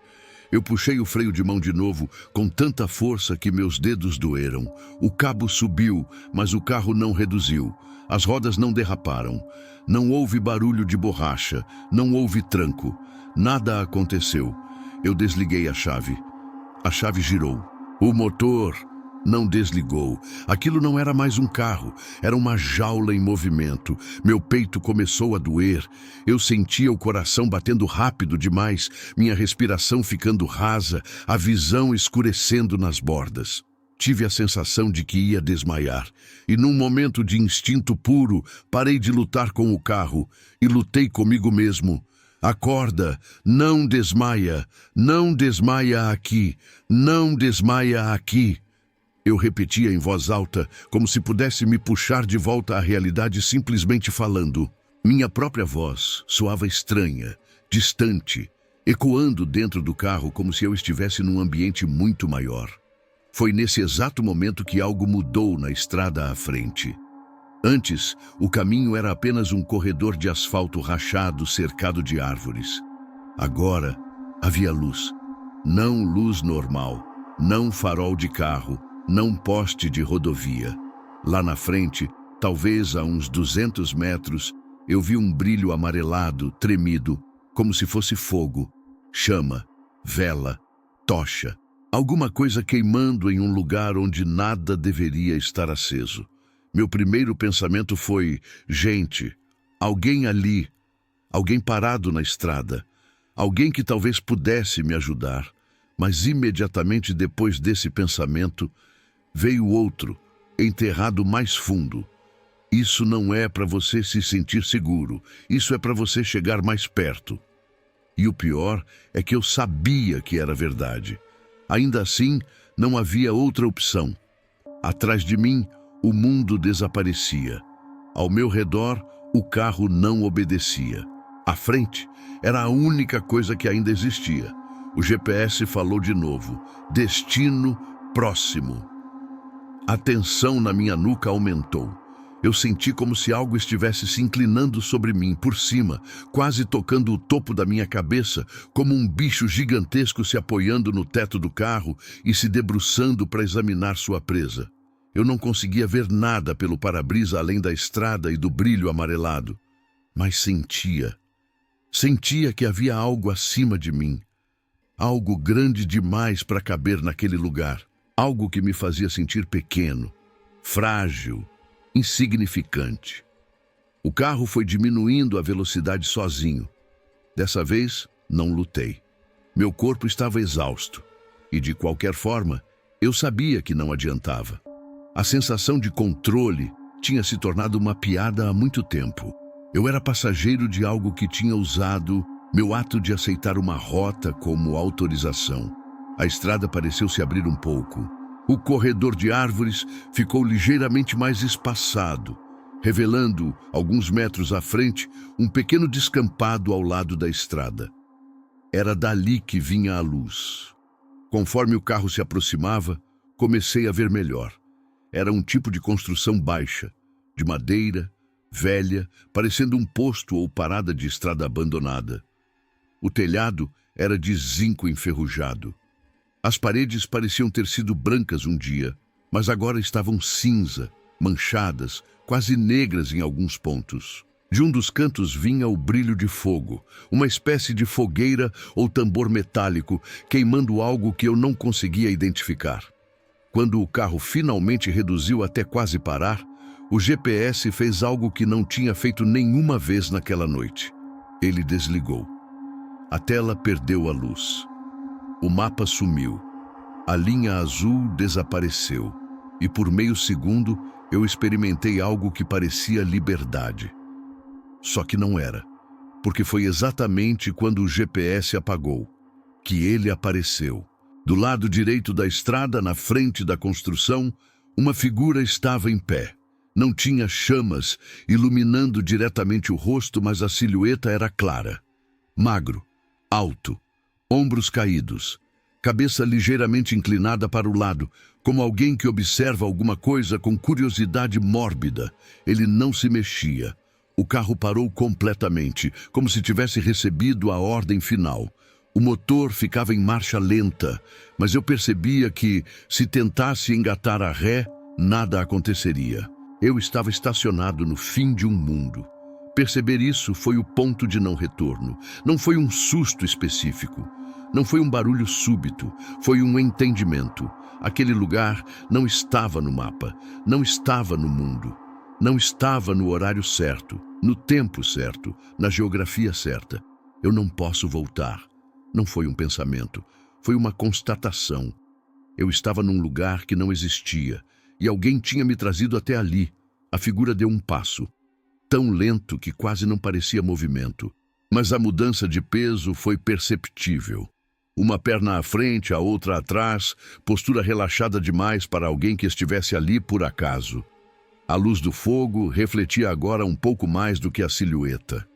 Eu puxei o freio de mão de novo, com tanta força que meus dedos doeram. O cabo subiu, mas o carro não reduziu. As rodas não derraparam. Não houve barulho de borracha. Não houve tranco. Nada aconteceu. Eu desliguei a chave. A chave girou. O motor não desligou. Aquilo não era mais um carro, era uma jaula em movimento. Meu peito começou a doer. Eu sentia o coração batendo rápido demais, minha respiração ficando rasa, a visão escurecendo nas bordas. Tive a sensação de que ia desmaiar. E num momento de instinto puro, parei de lutar com o carro e lutei comigo mesmo. Acorda, não desmaia aqui, não desmaia aqui. Eu repetia em voz alta, como se pudesse me puxar de volta à realidade simplesmente falando. Minha própria voz soava estranha, distante, ecoando dentro do carro como se eu estivesse num ambiente muito maior. Foi nesse exato momento que algo mudou na estrada à frente. Antes, o caminho era apenas um corredor de asfalto rachado cercado de árvores. Agora, havia luz. Não luz normal, não farol de carro, não poste de rodovia. Lá na frente, talvez a uns 200 metros, eu vi um brilho amarelado, tremido, como se fosse fogo, chama, vela, tocha. Alguma coisa queimando em um lugar onde nada deveria estar aceso. Meu primeiro pensamento foi: gente, alguém ali, alguém parado na estrada, alguém que talvez pudesse me ajudar. Mas imediatamente depois desse pensamento, veio outro, enterrado mais fundo. Isso não é para você se sentir seguro, isso é para você chegar mais perto. E o pior é que eu sabia que era verdade. Ainda assim, não havia outra opção. Atrás de mim, o mundo desaparecia. Ao meu redor, o carro não obedecia. À frente, era a única coisa que ainda existia. O GPS falou de novo: destino próximo. A tensão na minha nuca aumentou. Eu senti como se algo estivesse se inclinando sobre mim, por cima, quase tocando o topo da minha cabeça, como um bicho gigantesco se apoiando no teto do carro e se debruçando para examinar sua presa. Eu não conseguia ver nada pelo para-brisa além da estrada e do brilho amarelado, mas sentia que havia algo acima de mim, algo grande demais para caber naquele lugar, algo que me fazia sentir pequeno, frágil, insignificante. O carro foi diminuindo a velocidade sozinho. Dessa vez, não lutei. Meu corpo estava exausto e, de qualquer forma, eu sabia que não adiantava. A sensação de controle tinha se tornado uma piada há muito tempo. Eu era passageiro de algo que tinha usado meu ato de aceitar uma rota como autorização. A estrada pareceu se abrir um pouco. O corredor de árvores ficou ligeiramente mais espaçado, revelando, alguns metros à frente, um pequeno descampado ao lado da estrada. Era dali que vinha a luz. Conforme o carro se aproximava, comecei a ver melhor. Era um tipo de construção baixa, de madeira, velha, parecendo um posto ou parada de estrada abandonada. O telhado era de zinco enferrujado. As paredes pareciam ter sido brancas um dia, mas agora estavam cinza, manchadas, quase negras em alguns pontos. De um dos cantos vinha o brilho de fogo, uma espécie de fogueira ou tambor metálico queimando algo que eu não conseguia identificar. Quando o carro finalmente reduziu até quase parar, o GPS fez algo que não tinha feito nenhuma vez naquela noite. Ele desligou. A tela perdeu a luz. O mapa sumiu. A linha azul desapareceu. E por meio segundo, eu experimentei algo que parecia liberdade. Só que não era, porque foi exatamente quando o GPS apagou que ele apareceu. Do lado direito da estrada, na frente da construção, uma figura estava em pé. Não tinha chamas iluminando diretamente o rosto, mas a silhueta era clara. Magro, alto, ombros caídos, cabeça ligeiramente inclinada para o lado, como alguém que observa alguma coisa com curiosidade mórbida. Ele não se mexia. O carro parou completamente, como se tivesse recebido a ordem final. O motor ficava em marcha lenta, mas eu percebia que, se tentasse engatar a ré, nada aconteceria. Eu estava estacionado no fim de um mundo. Perceber isso foi o ponto de não retorno. Não foi um susto específico. Não foi um barulho súbito. Foi um entendimento. Aquele lugar não estava no mapa. Não estava no mundo. Não estava no horário certo, no tempo certo, na geografia certa. Eu não posso voltar. Não foi um pensamento. Foi uma constatação. Eu estava num lugar que não existia. E alguém tinha me trazido até ali. A figura deu um passo, tão lento que quase não parecia movimento. Mas a mudança de peso foi perceptível. Uma perna à frente, a outra atrás, postura relaxada demais para alguém que estivesse ali por acaso. A luz do fogo refletia agora um pouco mais do que a silhueta.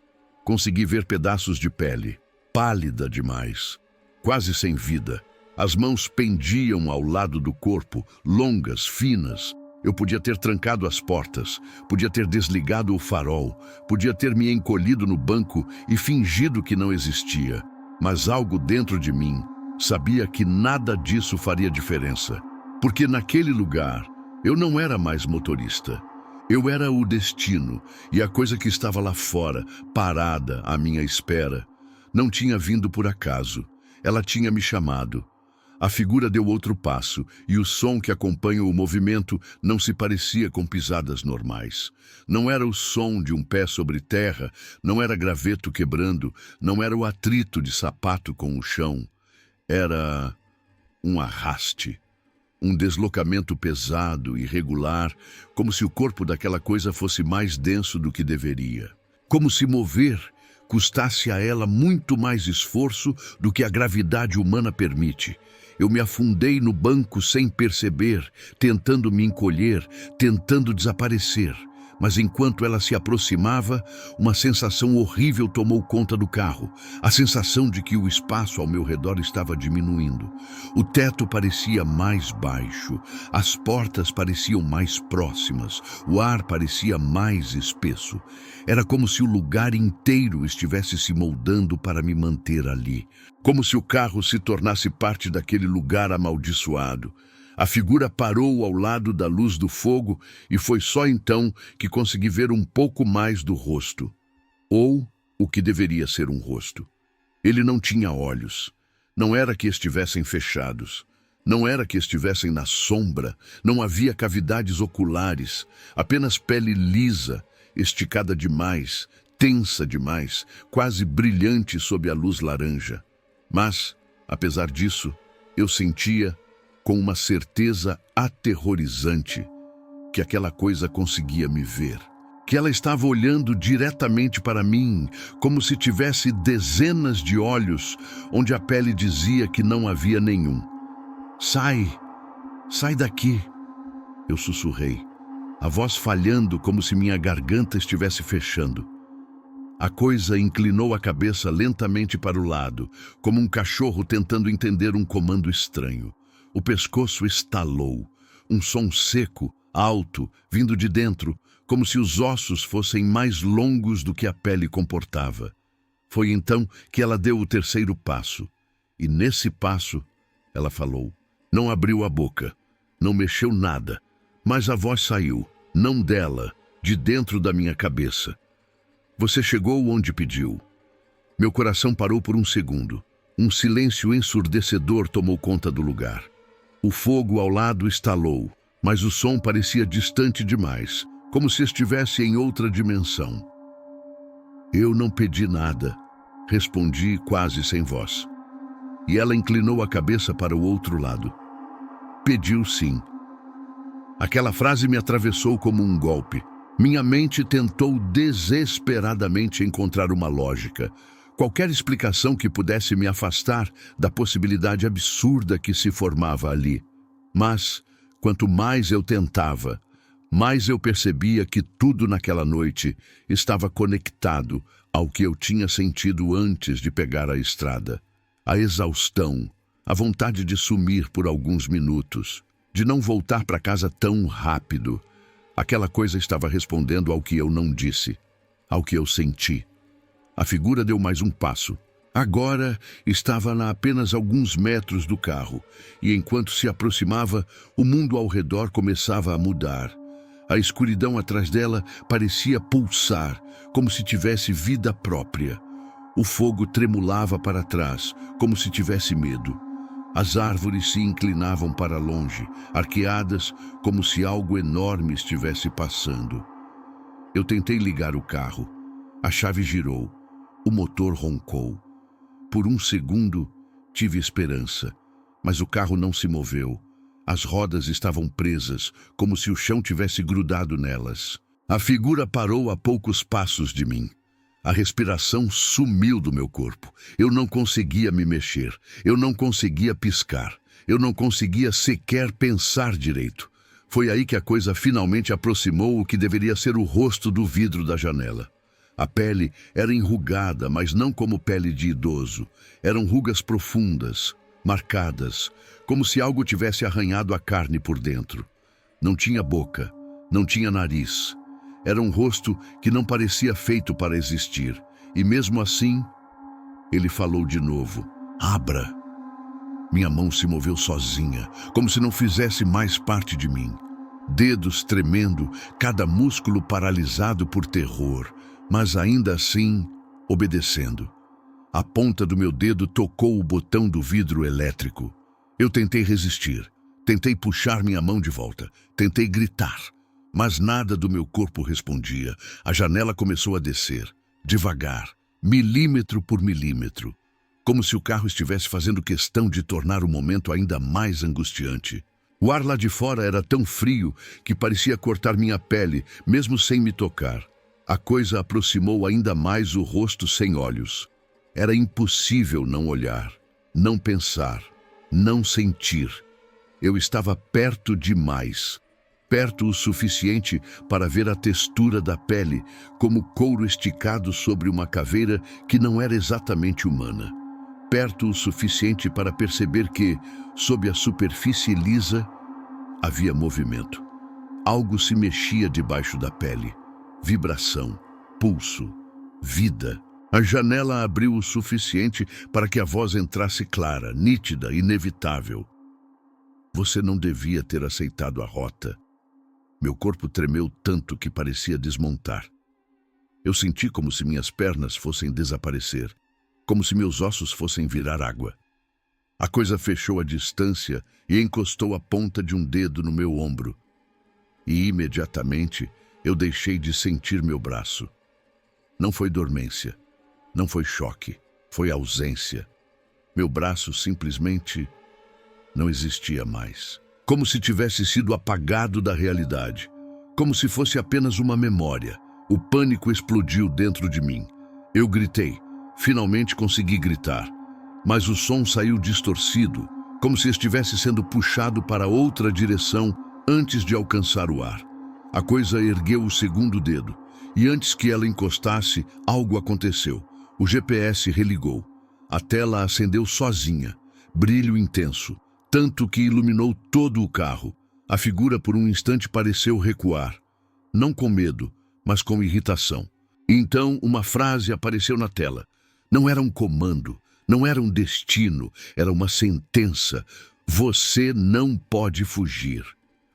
Consegui ver pedaços de pele, pálida demais, quase sem vida. As mãos pendiam ao lado do corpo, longas, finas. Eu podia ter trancado as portas, podia ter desligado o farol, podia ter me encolhido no banco e fingido que não existia. Mas algo dentro de mim sabia que nada disso faria diferença. Porque naquele lugar, eu não era mais motorista. Eu era o destino, e a coisa que estava lá fora, parada à minha espera, não tinha vindo por acaso. Ela tinha me chamado. A figura deu outro passo, e o som que acompanha o movimento não se parecia com pisadas normais. Não era o som de um pé sobre terra, não era graveto quebrando, não era o atrito de sapato com o chão. Era um arraste. Um deslocamento pesado, irregular, como se o corpo daquela coisa fosse mais denso do que deveria. Como se mover custasse a ela muito mais esforço do que a gravidade humana permite. Eu me afundei no banco sem perceber, tentando me encolher, tentando desaparecer. Mas enquanto ela se aproximava, uma sensação horrível tomou conta do carro. A sensação de que o espaço ao meu redor estava diminuindo. O teto parecia mais baixo, as portas pareciam mais próximas, o ar parecia mais espesso. Era como se o lugar inteiro estivesse se moldando para me manter ali. Como se o carro se tornasse parte daquele lugar amaldiçoado. A figura parou ao lado da luz do fogo e foi só então que consegui ver um pouco mais do rosto. Ou o que deveria ser um rosto. Ele não tinha olhos. Não era que estivessem fechados. Não era que estivessem na sombra. Não havia cavidades oculares. Apenas pele lisa, esticada demais, tensa demais, quase brilhante sob a luz laranja. Mas, apesar disso, eu sentia, com uma certeza aterrorizante, que aquela coisa conseguia me ver. Que ela estava olhando diretamente para mim, como se tivesse dezenas de olhos, onde a pele dizia que não havia nenhum. Sai daqui, eu sussurrei, a voz falhando como se minha garganta estivesse fechando. A coisa inclinou a cabeça lentamente para o lado, como um cachorro tentando entender um comando estranho. O pescoço estalou, um som seco, alto, vindo de dentro, como se os ossos fossem mais longos do que a pele comportava. Foi então que ela deu o terceiro passo, e nesse passo ela falou. Não abriu a boca, não mexeu nada, mas a voz saiu, não dela, de dentro da minha cabeça. Você chegou onde pediu. Meu coração parou por um segundo. Um silêncio ensurdecedor tomou conta do lugar. O fogo ao lado estalou, mas o som parecia distante demais, como se estivesse em outra dimensão. Eu não pedi nada, respondi quase sem voz. E ela inclinou a cabeça para o outro lado. Pediu sim. Aquela frase me atravessou como um golpe. Minha mente tentou desesperadamente encontrar uma lógica, qualquer explicação que pudesse me afastar da possibilidade absurda que se formava ali. Mas, quanto mais eu tentava, mais eu percebia que tudo naquela noite estava conectado ao que eu tinha sentido antes de pegar a estrada. A exaustão, a vontade de sumir por alguns minutos, de não voltar para casa tão rápido. Aquela coisa estava respondendo ao que eu não disse, ao que eu senti. A figura deu mais um passo. Agora estava a apenas alguns metros do carro, e enquanto se aproximava, o mundo ao redor começava a mudar. A escuridão atrás dela parecia pulsar, como se tivesse vida própria. O fogo tremulava para trás, como se tivesse medo. As árvores se inclinavam para longe, arqueadas, como se algo enorme estivesse passando. Eu tentei ligar o carro. A chave girou. O motor roncou. Por um segundo, tive esperança, mas o carro não se moveu. As rodas estavam presas, como se o chão tivesse grudado nelas. A figura parou a poucos passos de mim. A respiração sumiu do meu corpo. Eu não conseguia me mexer. Eu não conseguia piscar. Eu não conseguia sequer pensar direito. Foi aí que a coisa finalmente aproximou o que deveria ser o rosto do vidro da janela. A pele era enrugada, mas não como pele de idoso. Eram rugas profundas, marcadas, como se algo tivesse arranhado a carne por dentro. Não tinha boca, não tinha nariz. Era um rosto que não parecia feito para existir. E mesmo assim, ele falou de novo: "Abra." Minha mão se moveu sozinha, como se não fizesse mais parte de mim. Dedos tremendo, cada músculo paralisado por terror, mas ainda assim, obedecendo. A ponta do meu dedo tocou o botão do vidro elétrico. Eu tentei resistir, tentei puxar minha mão de volta, tentei gritar, mas nada do meu corpo respondia. A janela começou a descer, devagar, milímetro por milímetro, como se o carro estivesse fazendo questão de tornar o momento ainda mais angustiante. O ar lá de fora era tão frio que parecia cortar minha pele, mesmo sem me tocar. A coisa aproximou ainda mais o rosto sem olhos. Era impossível não olhar, não pensar, não sentir. Eu estava perto demais. Perto o suficiente para ver a textura da pele, como couro esticado sobre uma caveira que não era exatamente humana. Perto o suficiente para perceber que, sob a superfície lisa, havia movimento. Algo se mexia debaixo da pele. Vibração, pulso, vida. A janela abriu o suficiente para que a voz entrasse clara, nítida, inevitável. Você não devia ter aceitado a rota. Meu corpo tremeu tanto que parecia desmontar. Eu senti como se minhas pernas fossem desaparecer, como se meus ossos fossem virar água. A coisa fechou a distância e encostou a ponta de um dedo no meu ombro. E imediatamente eu deixei de sentir meu braço. Não foi dormência, não foi choque, foi ausência. Meu braço simplesmente não existia mais. Como se tivesse sido apagado da realidade. Como se fosse apenas uma memória. O pânico explodiu dentro de mim. Eu gritei. Finalmente consegui gritar. Mas o som saiu distorcido, como se estivesse sendo puxado para outra direção antes de alcançar o ar. A coisa ergueu o segundo dedo. E antes que ela encostasse, algo aconteceu. O GPS religou. A tela acendeu sozinha. Brilho intenso. Tanto que iluminou todo o carro. A figura por um instante pareceu recuar. Não com medo, mas com irritação. E então uma frase apareceu na tela. Não era um comando, não era um destino, era uma sentença. Você não pode fugir.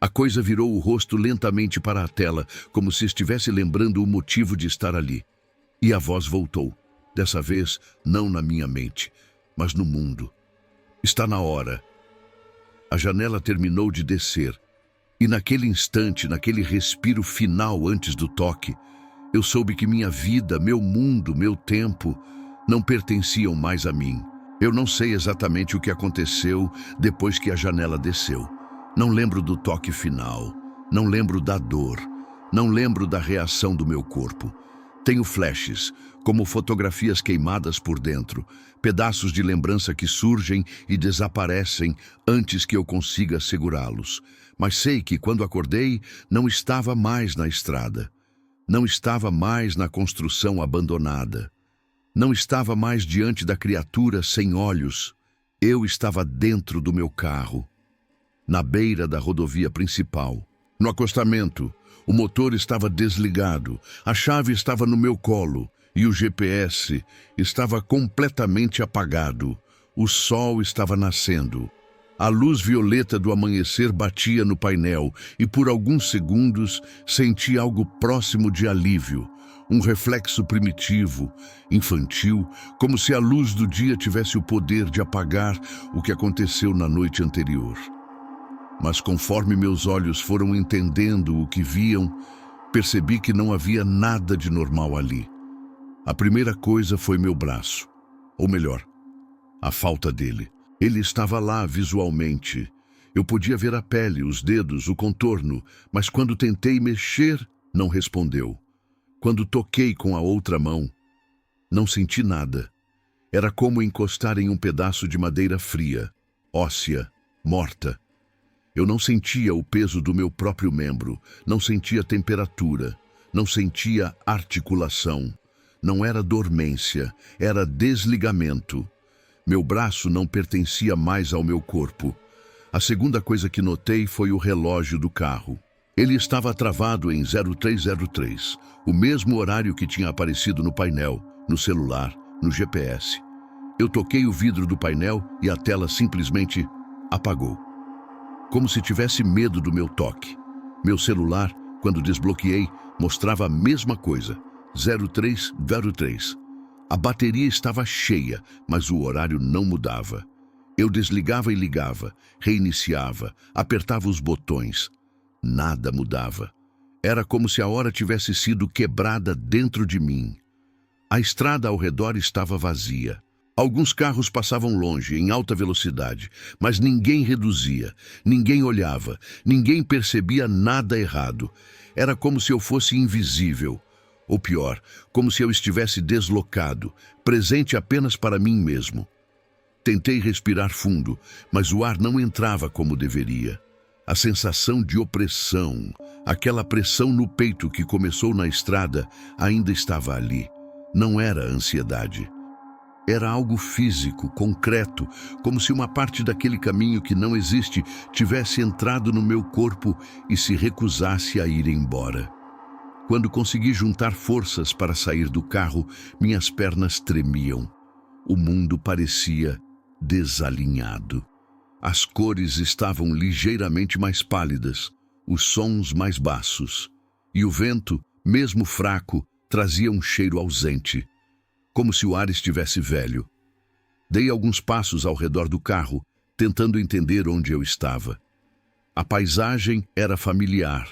A coisa virou o rosto lentamente para a tela, como se estivesse lembrando o motivo de estar ali. E a voz voltou. Dessa vez, não na minha mente, mas no mundo. Está na hora. A janela terminou de descer, e naquele instante, naquele respiro final antes do toque, eu soube que minha vida, meu mundo, meu tempo, não pertenciam mais a mim. Eu não sei exatamente o que aconteceu depois que a janela desceu. Não lembro do toque final, não lembro da dor, não lembro da reação do meu corpo. Tenho flashes, como fotografias queimadas por dentro, pedaços de lembrança que surgem e desaparecem antes que eu consiga segurá-los. Mas sei que, quando acordei, não estava mais na estrada. Não estava mais na construção abandonada. Não estava mais diante da criatura sem olhos. Eu estava dentro do meu carro, na beira da rodovia principal. No acostamento, o motor estava desligado, a chave estava no meu colo e o GPS estava completamente apagado. O sol estava nascendo. A luz violeta do amanhecer batia no painel e por alguns segundos senti algo próximo de alívio. Um reflexo primitivo, infantil, como se a luz do dia tivesse o poder de apagar o que aconteceu na noite anterior. Mas conforme meus olhos foram entendendo o que viam, percebi que não havia nada de normal ali. A primeira coisa foi meu braço, ou melhor, a falta dele. Ele estava lá visualmente. Eu podia ver a pele, os dedos, o contorno, mas quando tentei mexer, não respondeu. Quando toquei com a outra mão, não senti nada. Era como encostar em um pedaço de madeira fria, óssea, morta. Eu não sentia o peso do meu próprio membro, não sentia temperatura, não sentia articulação. Não era dormência, era desligamento. Meu braço não pertencia mais ao meu corpo. A segunda coisa que notei foi o relógio do carro. Ele estava travado em 0303, o mesmo horário que tinha aparecido no painel, no celular, no GPS. Eu toquei o vidro do painel e a tela simplesmente apagou. Como se tivesse medo do meu toque. Meu celular, quando desbloqueei, mostrava a mesma coisa, 0303. A bateria estava cheia, mas o horário não mudava. Eu desligava e ligava, reiniciava, apertava os botões. Nada mudava. Era como se a hora tivesse sido quebrada dentro de mim. A estrada ao redor estava vazia. Alguns carros passavam longe, em alta velocidade, mas ninguém reduzia, ninguém olhava, ninguém percebia nada errado. Era como se eu fosse invisível. Ou pior, como se eu estivesse deslocado, presente apenas para mim mesmo. Tentei respirar fundo, mas o ar não entrava como deveria. A sensação de opressão, aquela pressão no peito que começou na estrada, ainda estava ali. Não era ansiedade. Era algo físico, concreto, como se uma parte daquele caminho que não existe tivesse entrado no meu corpo e se recusasse a ir embora. Quando consegui juntar forças para sair do carro, minhas pernas tremiam. O mundo parecia desalinhado. As cores estavam ligeiramente mais pálidas, os sons mais baixos, e o vento, mesmo fraco, trazia um cheiro ausente, como se o ar estivesse velho. Dei alguns passos ao redor do carro, tentando entender onde eu estava. A paisagem era familiar,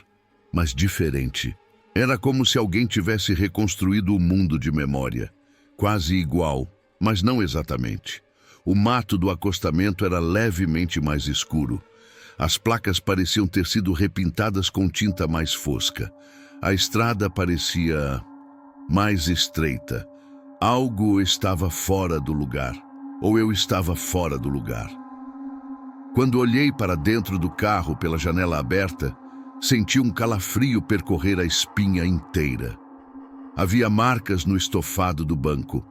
mas diferente. Era como se alguém tivesse reconstruído o mundo de memória, quase igual, mas não exatamente. O mato do acostamento era levemente mais escuro. As placas pareciam ter sido repintadas com tinta mais fosca. A estrada parecia mais estreita. Algo estava fora do lugar, ou eu estava fora do lugar. Quando olhei para dentro do carro pela janela aberta, senti um calafrio percorrer a espinha inteira. Havia marcas no estofado do banco.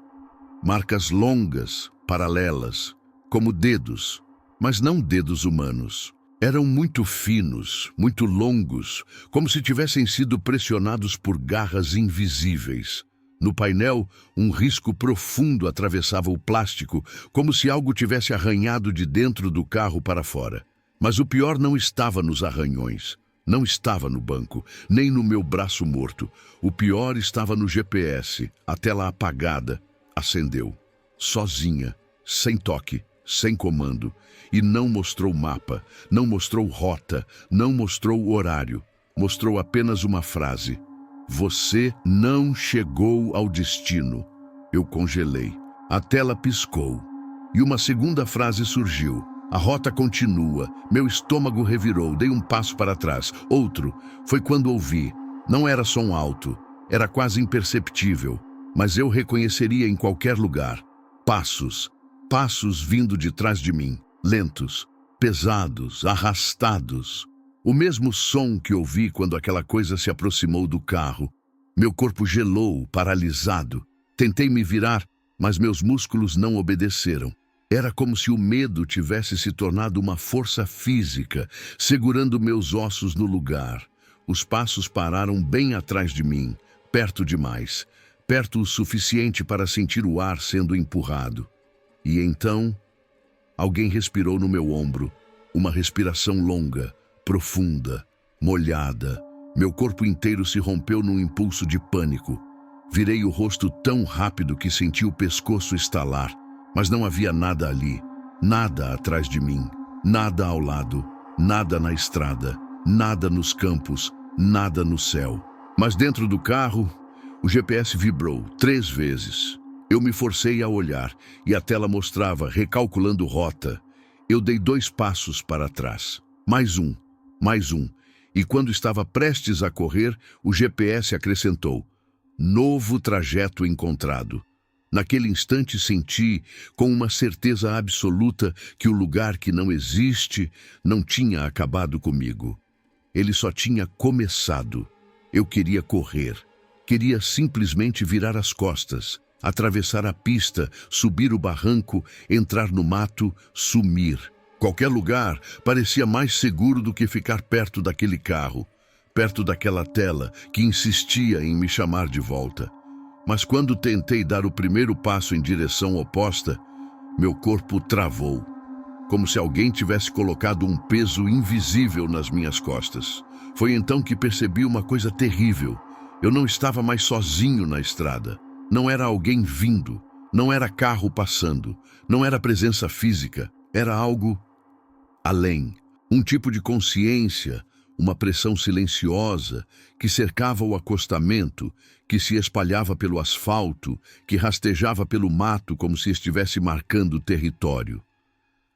Marcas longas, paralelas, como dedos, mas não dedos humanos. Eram muito finos, muito longos, como se tivessem sido pressionados por garras invisíveis. No painel, um risco profundo atravessava o plástico, como se algo tivesse arranhado de dentro do carro para fora. Mas o pior não estava nos arranhões. Não estava no banco, nem no meu braço morto. O pior estava no GPS. A tela apagada acendeu, sozinha, sem toque, sem comando. E não mostrou mapa, não mostrou rota, não mostrou horário. Mostrou apenas uma frase: "Você não chegou ao destino." Eu congelei. A tela piscou. E uma segunda frase surgiu: "A rota continua." Meu estômago revirou, dei um passo para trás. Outro. Foi quando ouvi. Não era som alto. Era quase imperceptível. Mas eu reconheceria em qualquer lugar. Passos. Passos vindo de trás de mim. Lentos. Pesados. Arrastados. O mesmo som que ouvi quando aquela coisa se aproximou do carro. Meu corpo gelou, paralisado. Tentei me virar, mas meus músculos não obedeceram. Era como se o medo tivesse se tornado uma força física, segurando meus ossos no lugar. Os passos pararam bem atrás de mim, perto demais, perto o suficiente para sentir o ar sendo empurrado. E então, alguém respirou no meu ombro, uma respiração longa, profunda, molhada. Meu corpo inteiro se rompeu num impulso de pânico. Virei o rosto tão rápido que senti o pescoço estalar, mas não havia nada ali, nada atrás de mim, nada ao lado, nada na estrada, nada nos campos, nada no céu. Mas dentro do carro, o GPS vibrou 3 vezes. Eu me forcei a olhar e a tela mostrava, recalculando rota. Eu dei 2 passos para trás. Mais um. E quando estava prestes a correr, o GPS acrescentou: "Novo trajeto encontrado." Naquele instante senti, com uma certeza absoluta, que o lugar que não existe não tinha acabado comigo. Ele só tinha começado. Eu queria correr. Queria simplesmente virar as costas. Atravessar a pista, subir o barranco, entrar no mato, sumir. Qualquer lugar parecia mais seguro do que ficar perto daquele carro, perto daquela tela que insistia em me chamar de volta. Mas quando tentei dar o primeiro passo em direção oposta, meu corpo travou, como se alguém tivesse colocado um peso invisível nas minhas costas. Foi então que percebi uma coisa terrível. Eu não estava mais sozinho na estrada. Não era alguém vindo, não era carro passando, não era presença física, era algo além. Um tipo de consciência, uma pressão silenciosa que cercava o acostamento, que se espalhava pelo asfalto, que rastejava pelo mato como se estivesse marcando território.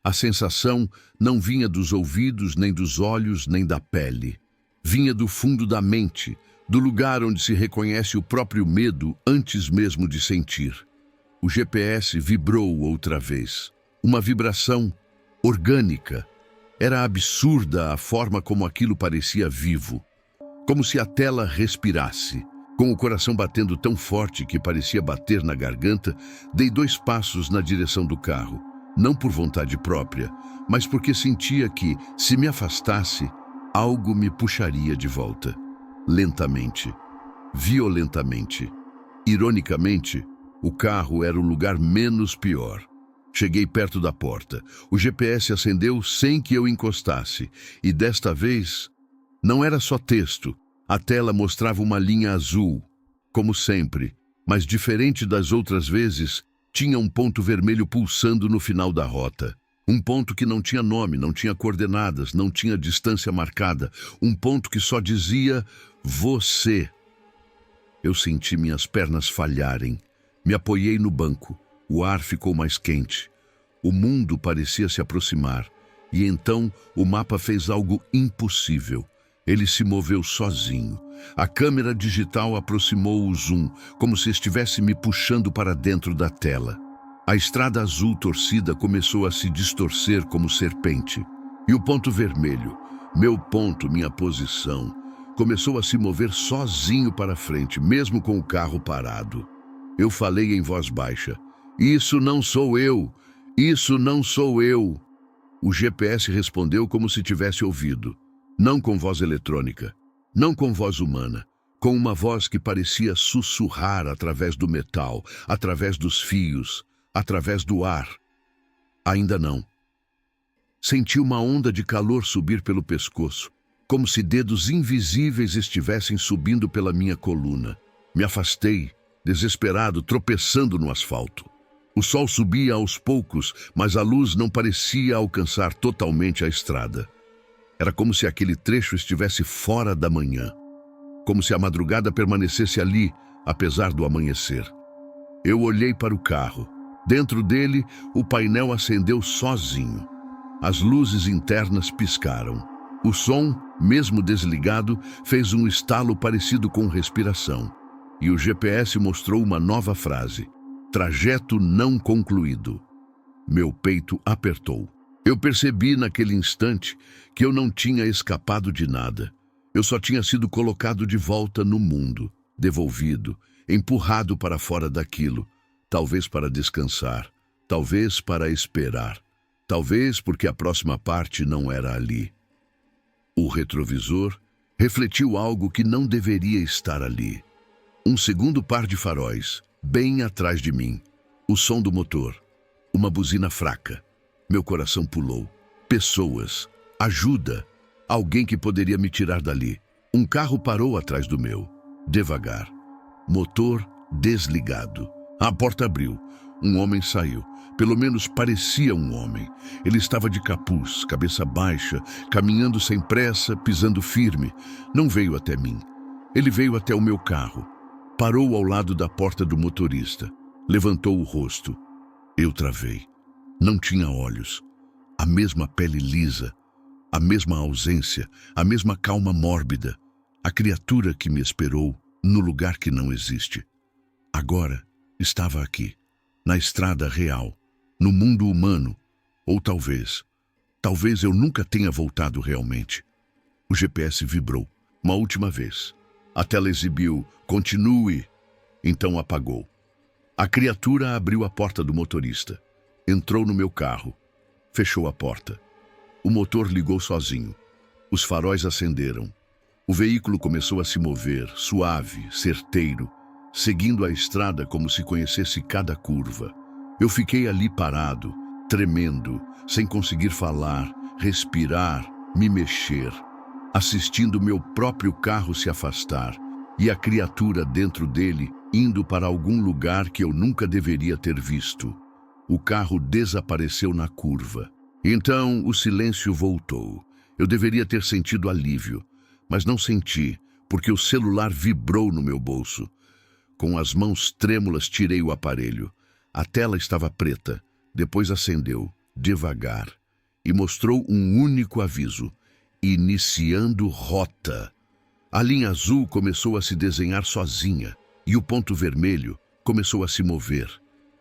A sensação não vinha dos ouvidos, nem dos olhos, nem da pele. Vinha do fundo da mente, do lugar onde se reconhece o próprio medo antes mesmo de sentir. O GPS vibrou outra vez. Uma vibração orgânica. Era absurda a forma como aquilo parecia vivo. Como se a tela respirasse. Com o coração batendo tão forte que parecia bater na garganta, dei 2 passos na direção do carro. Não por vontade própria, mas porque sentia que, se me afastasse, algo me puxaria de volta. Lentamente, violentamente. Ironicamente, o carro era o lugar menos pior. Cheguei perto da porta. O GPS acendeu sem que eu encostasse. E desta vez, não era só texto. A tela mostrava uma linha azul, como sempre, mas diferente das outras vezes, tinha um ponto vermelho pulsando no final da rota. Um ponto que não tinha nome, não tinha coordenadas, não tinha distância marcada. Um ponto que só dizia você. Eu senti minhas pernas falharem. Me apoiei no banco. O ar ficou mais quente. O mundo parecia se aproximar. E então o mapa fez algo impossível. Ele se moveu sozinho. A câmera digital aproximou o zoom, como se estivesse me puxando para dentro da tela. A estrada azul torcida começou a se distorcer como serpente. E o ponto vermelho, meu ponto, minha posição, começou a se mover sozinho para frente, mesmo com o carro parado. Eu falei em voz baixa. Isso não sou eu! Isso não sou eu! O GPS respondeu como se tivesse ouvido. Não com voz eletrônica, não com voz humana, com uma voz que parecia sussurrar através do metal, através dos fios, através do ar. Ainda não. Senti uma onda de calor subir pelo pescoço, como se dedos invisíveis estivessem subindo pela minha coluna. Me afastei, desesperado, tropeçando no asfalto. O sol subia aos poucos, mas a luz não parecia alcançar totalmente a estrada. Era como se aquele trecho estivesse fora da manhã. Como se a madrugada permanecesse ali, apesar do amanhecer. Eu olhei para o carro. Dentro dele, o painel acendeu sozinho. As luzes internas piscaram. O som, mesmo desligado, fez um estalo parecido com respiração. E o GPS mostrou uma nova frase. Trajeto não concluído. Meu peito apertou. Eu percebi naquele instante que eu não tinha escapado de nada. Eu só tinha sido colocado de volta no mundo, devolvido, empurrado para fora daquilo, talvez para descansar, talvez para esperar, talvez porque a próxima parte não era ali. O retrovisor refletiu algo que não deveria estar ali. Um segundo par de faróis, bem atrás de mim. O som do motor. Uma buzina fraca. Meu coração pulou. Pessoas. Ajuda. Alguém que poderia me tirar dali. Um carro parou atrás do meu. Devagar. Motor desligado. A porta abriu. Um homem saiu. Pelo menos parecia um homem. Ele estava de capuz, cabeça baixa, caminhando sem pressa, pisando firme. Não veio até mim. Ele veio até o meu carro. Parou ao lado da porta do motorista. Levantou o rosto. Eu travei. Não tinha olhos. A mesma pele lisa. A mesma ausência. A mesma calma mórbida. A criatura que me esperou no lugar que não existe. Agora estava aqui. Na estrada real. No mundo humano. Ou talvez eu nunca tenha voltado realmente. O GPS vibrou. Uma última vez. A tela exibiu, continue, então apagou. A criatura abriu a porta do motorista. Entrou no meu carro. Fechou a porta. O motor ligou sozinho. Os faróis acenderam. O veículo começou a se mover, suave, certeiro, seguindo a estrada como se conhecesse cada curva. Eu fiquei ali parado, tremendo, sem conseguir falar, respirar, me mexer, assistindo meu próprio carro se afastar e a criatura dentro dele indo para algum lugar que eu nunca deveria ter visto. O carro desapareceu na curva. Então o silêncio voltou. Eu deveria ter sentido alívio, mas não senti, porque o celular vibrou no meu bolso. Com as mãos trêmulas tirei o aparelho. A tela estava preta, depois acendeu, devagar, e mostrou um único aviso: iniciando rota. A linha azul começou a se desenhar sozinha, e o ponto vermelho começou a se mover.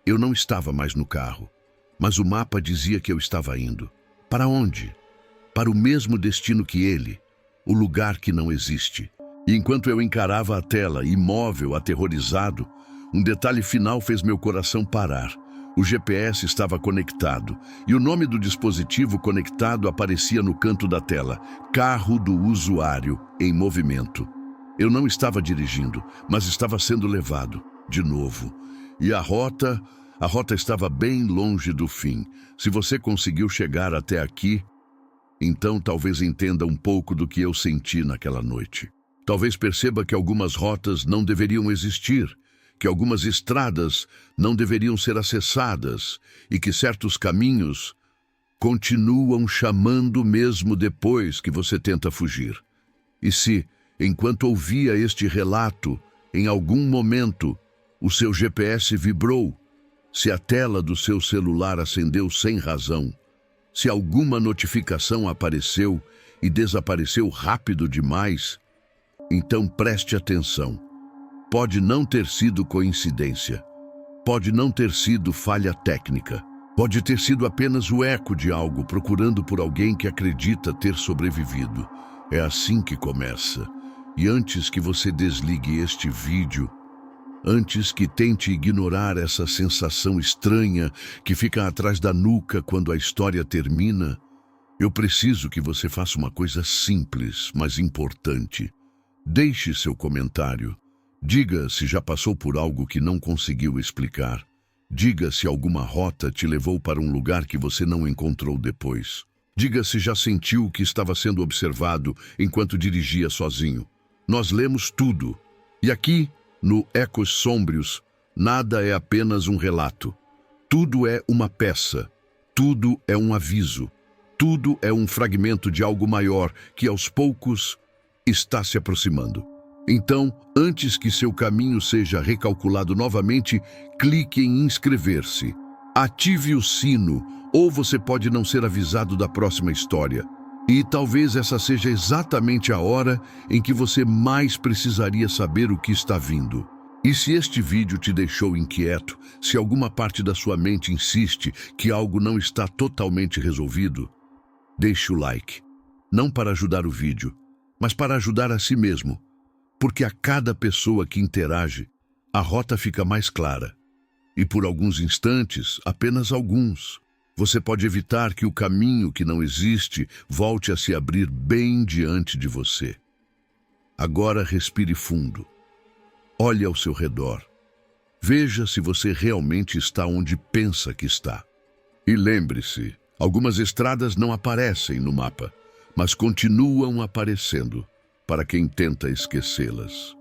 Eu não estava mais no carro, mas o mapa dizia que eu estava indo. Para onde? Para o mesmo destino que ele, o lugar que não existe. E enquanto eu encarava a tela, imóvel, aterrorizado, um detalhe final fez meu coração parar. O GPS estava conectado, e o nome do dispositivo conectado aparecia no canto da tela: carro do usuário em movimento. Eu não estava dirigindo, mas estava sendo levado, de novo. E a rota estava bem longe do fim. Se você conseguiu chegar até aqui, então talvez entenda um pouco do que eu senti naquela noite. Talvez perceba que algumas rotas não deveriam existir, que algumas estradas não deveriam ser acessadas e que certos caminhos continuam chamando mesmo depois que você tenta fugir. E se, enquanto ouvia este relato, em algum momento, o seu GPS vibrou, se a tela do seu celular acendeu sem razão, se alguma notificação apareceu e desapareceu rápido demais, então preste atenção. Pode não ter sido coincidência. Pode não ter sido falha técnica. Pode ter sido apenas o eco de algo procurando por alguém que acredita ter sobrevivido. É assim que começa. E antes que você desligue este vídeo, antes que tente ignorar essa sensação estranha que fica atrás da nuca quando a história termina, eu preciso que você faça uma coisa simples, mas importante. Deixe seu comentário. Diga se já passou por algo que não conseguiu explicar. Diga se alguma rota te levou para um lugar que você não encontrou depois. Diga se já sentiu que estava sendo observado enquanto dirigia sozinho. Nós lemos tudo. E aqui, no Ecos Sômbrios, nada é apenas um relato. Tudo é uma peça. Tudo é um aviso. Tudo é um fragmento de algo maior que, aos poucos, está se aproximando. Então, antes que seu caminho seja recalculado novamente, clique em inscrever-se. Ative o sino, ou você pode não ser avisado da próxima história. E talvez essa seja exatamente a hora em que você mais precisaria saber o que está vindo. E se este vídeo te deixou inquieto, se alguma parte da sua mente insiste que algo não está totalmente resolvido, deixe o like. Não para ajudar o vídeo, mas para ajudar a si mesmo. Porque a cada pessoa que interage, a rota fica mais clara. E por alguns instantes, apenas alguns, você pode evitar que o caminho que não existe volte a se abrir bem diante de você. Agora respire fundo. Olhe ao seu redor. Veja se você realmente está onde pensa que está. E lembre-se, algumas estradas não aparecem no mapa, mas continuam aparecendo para quem tenta esquecê-las.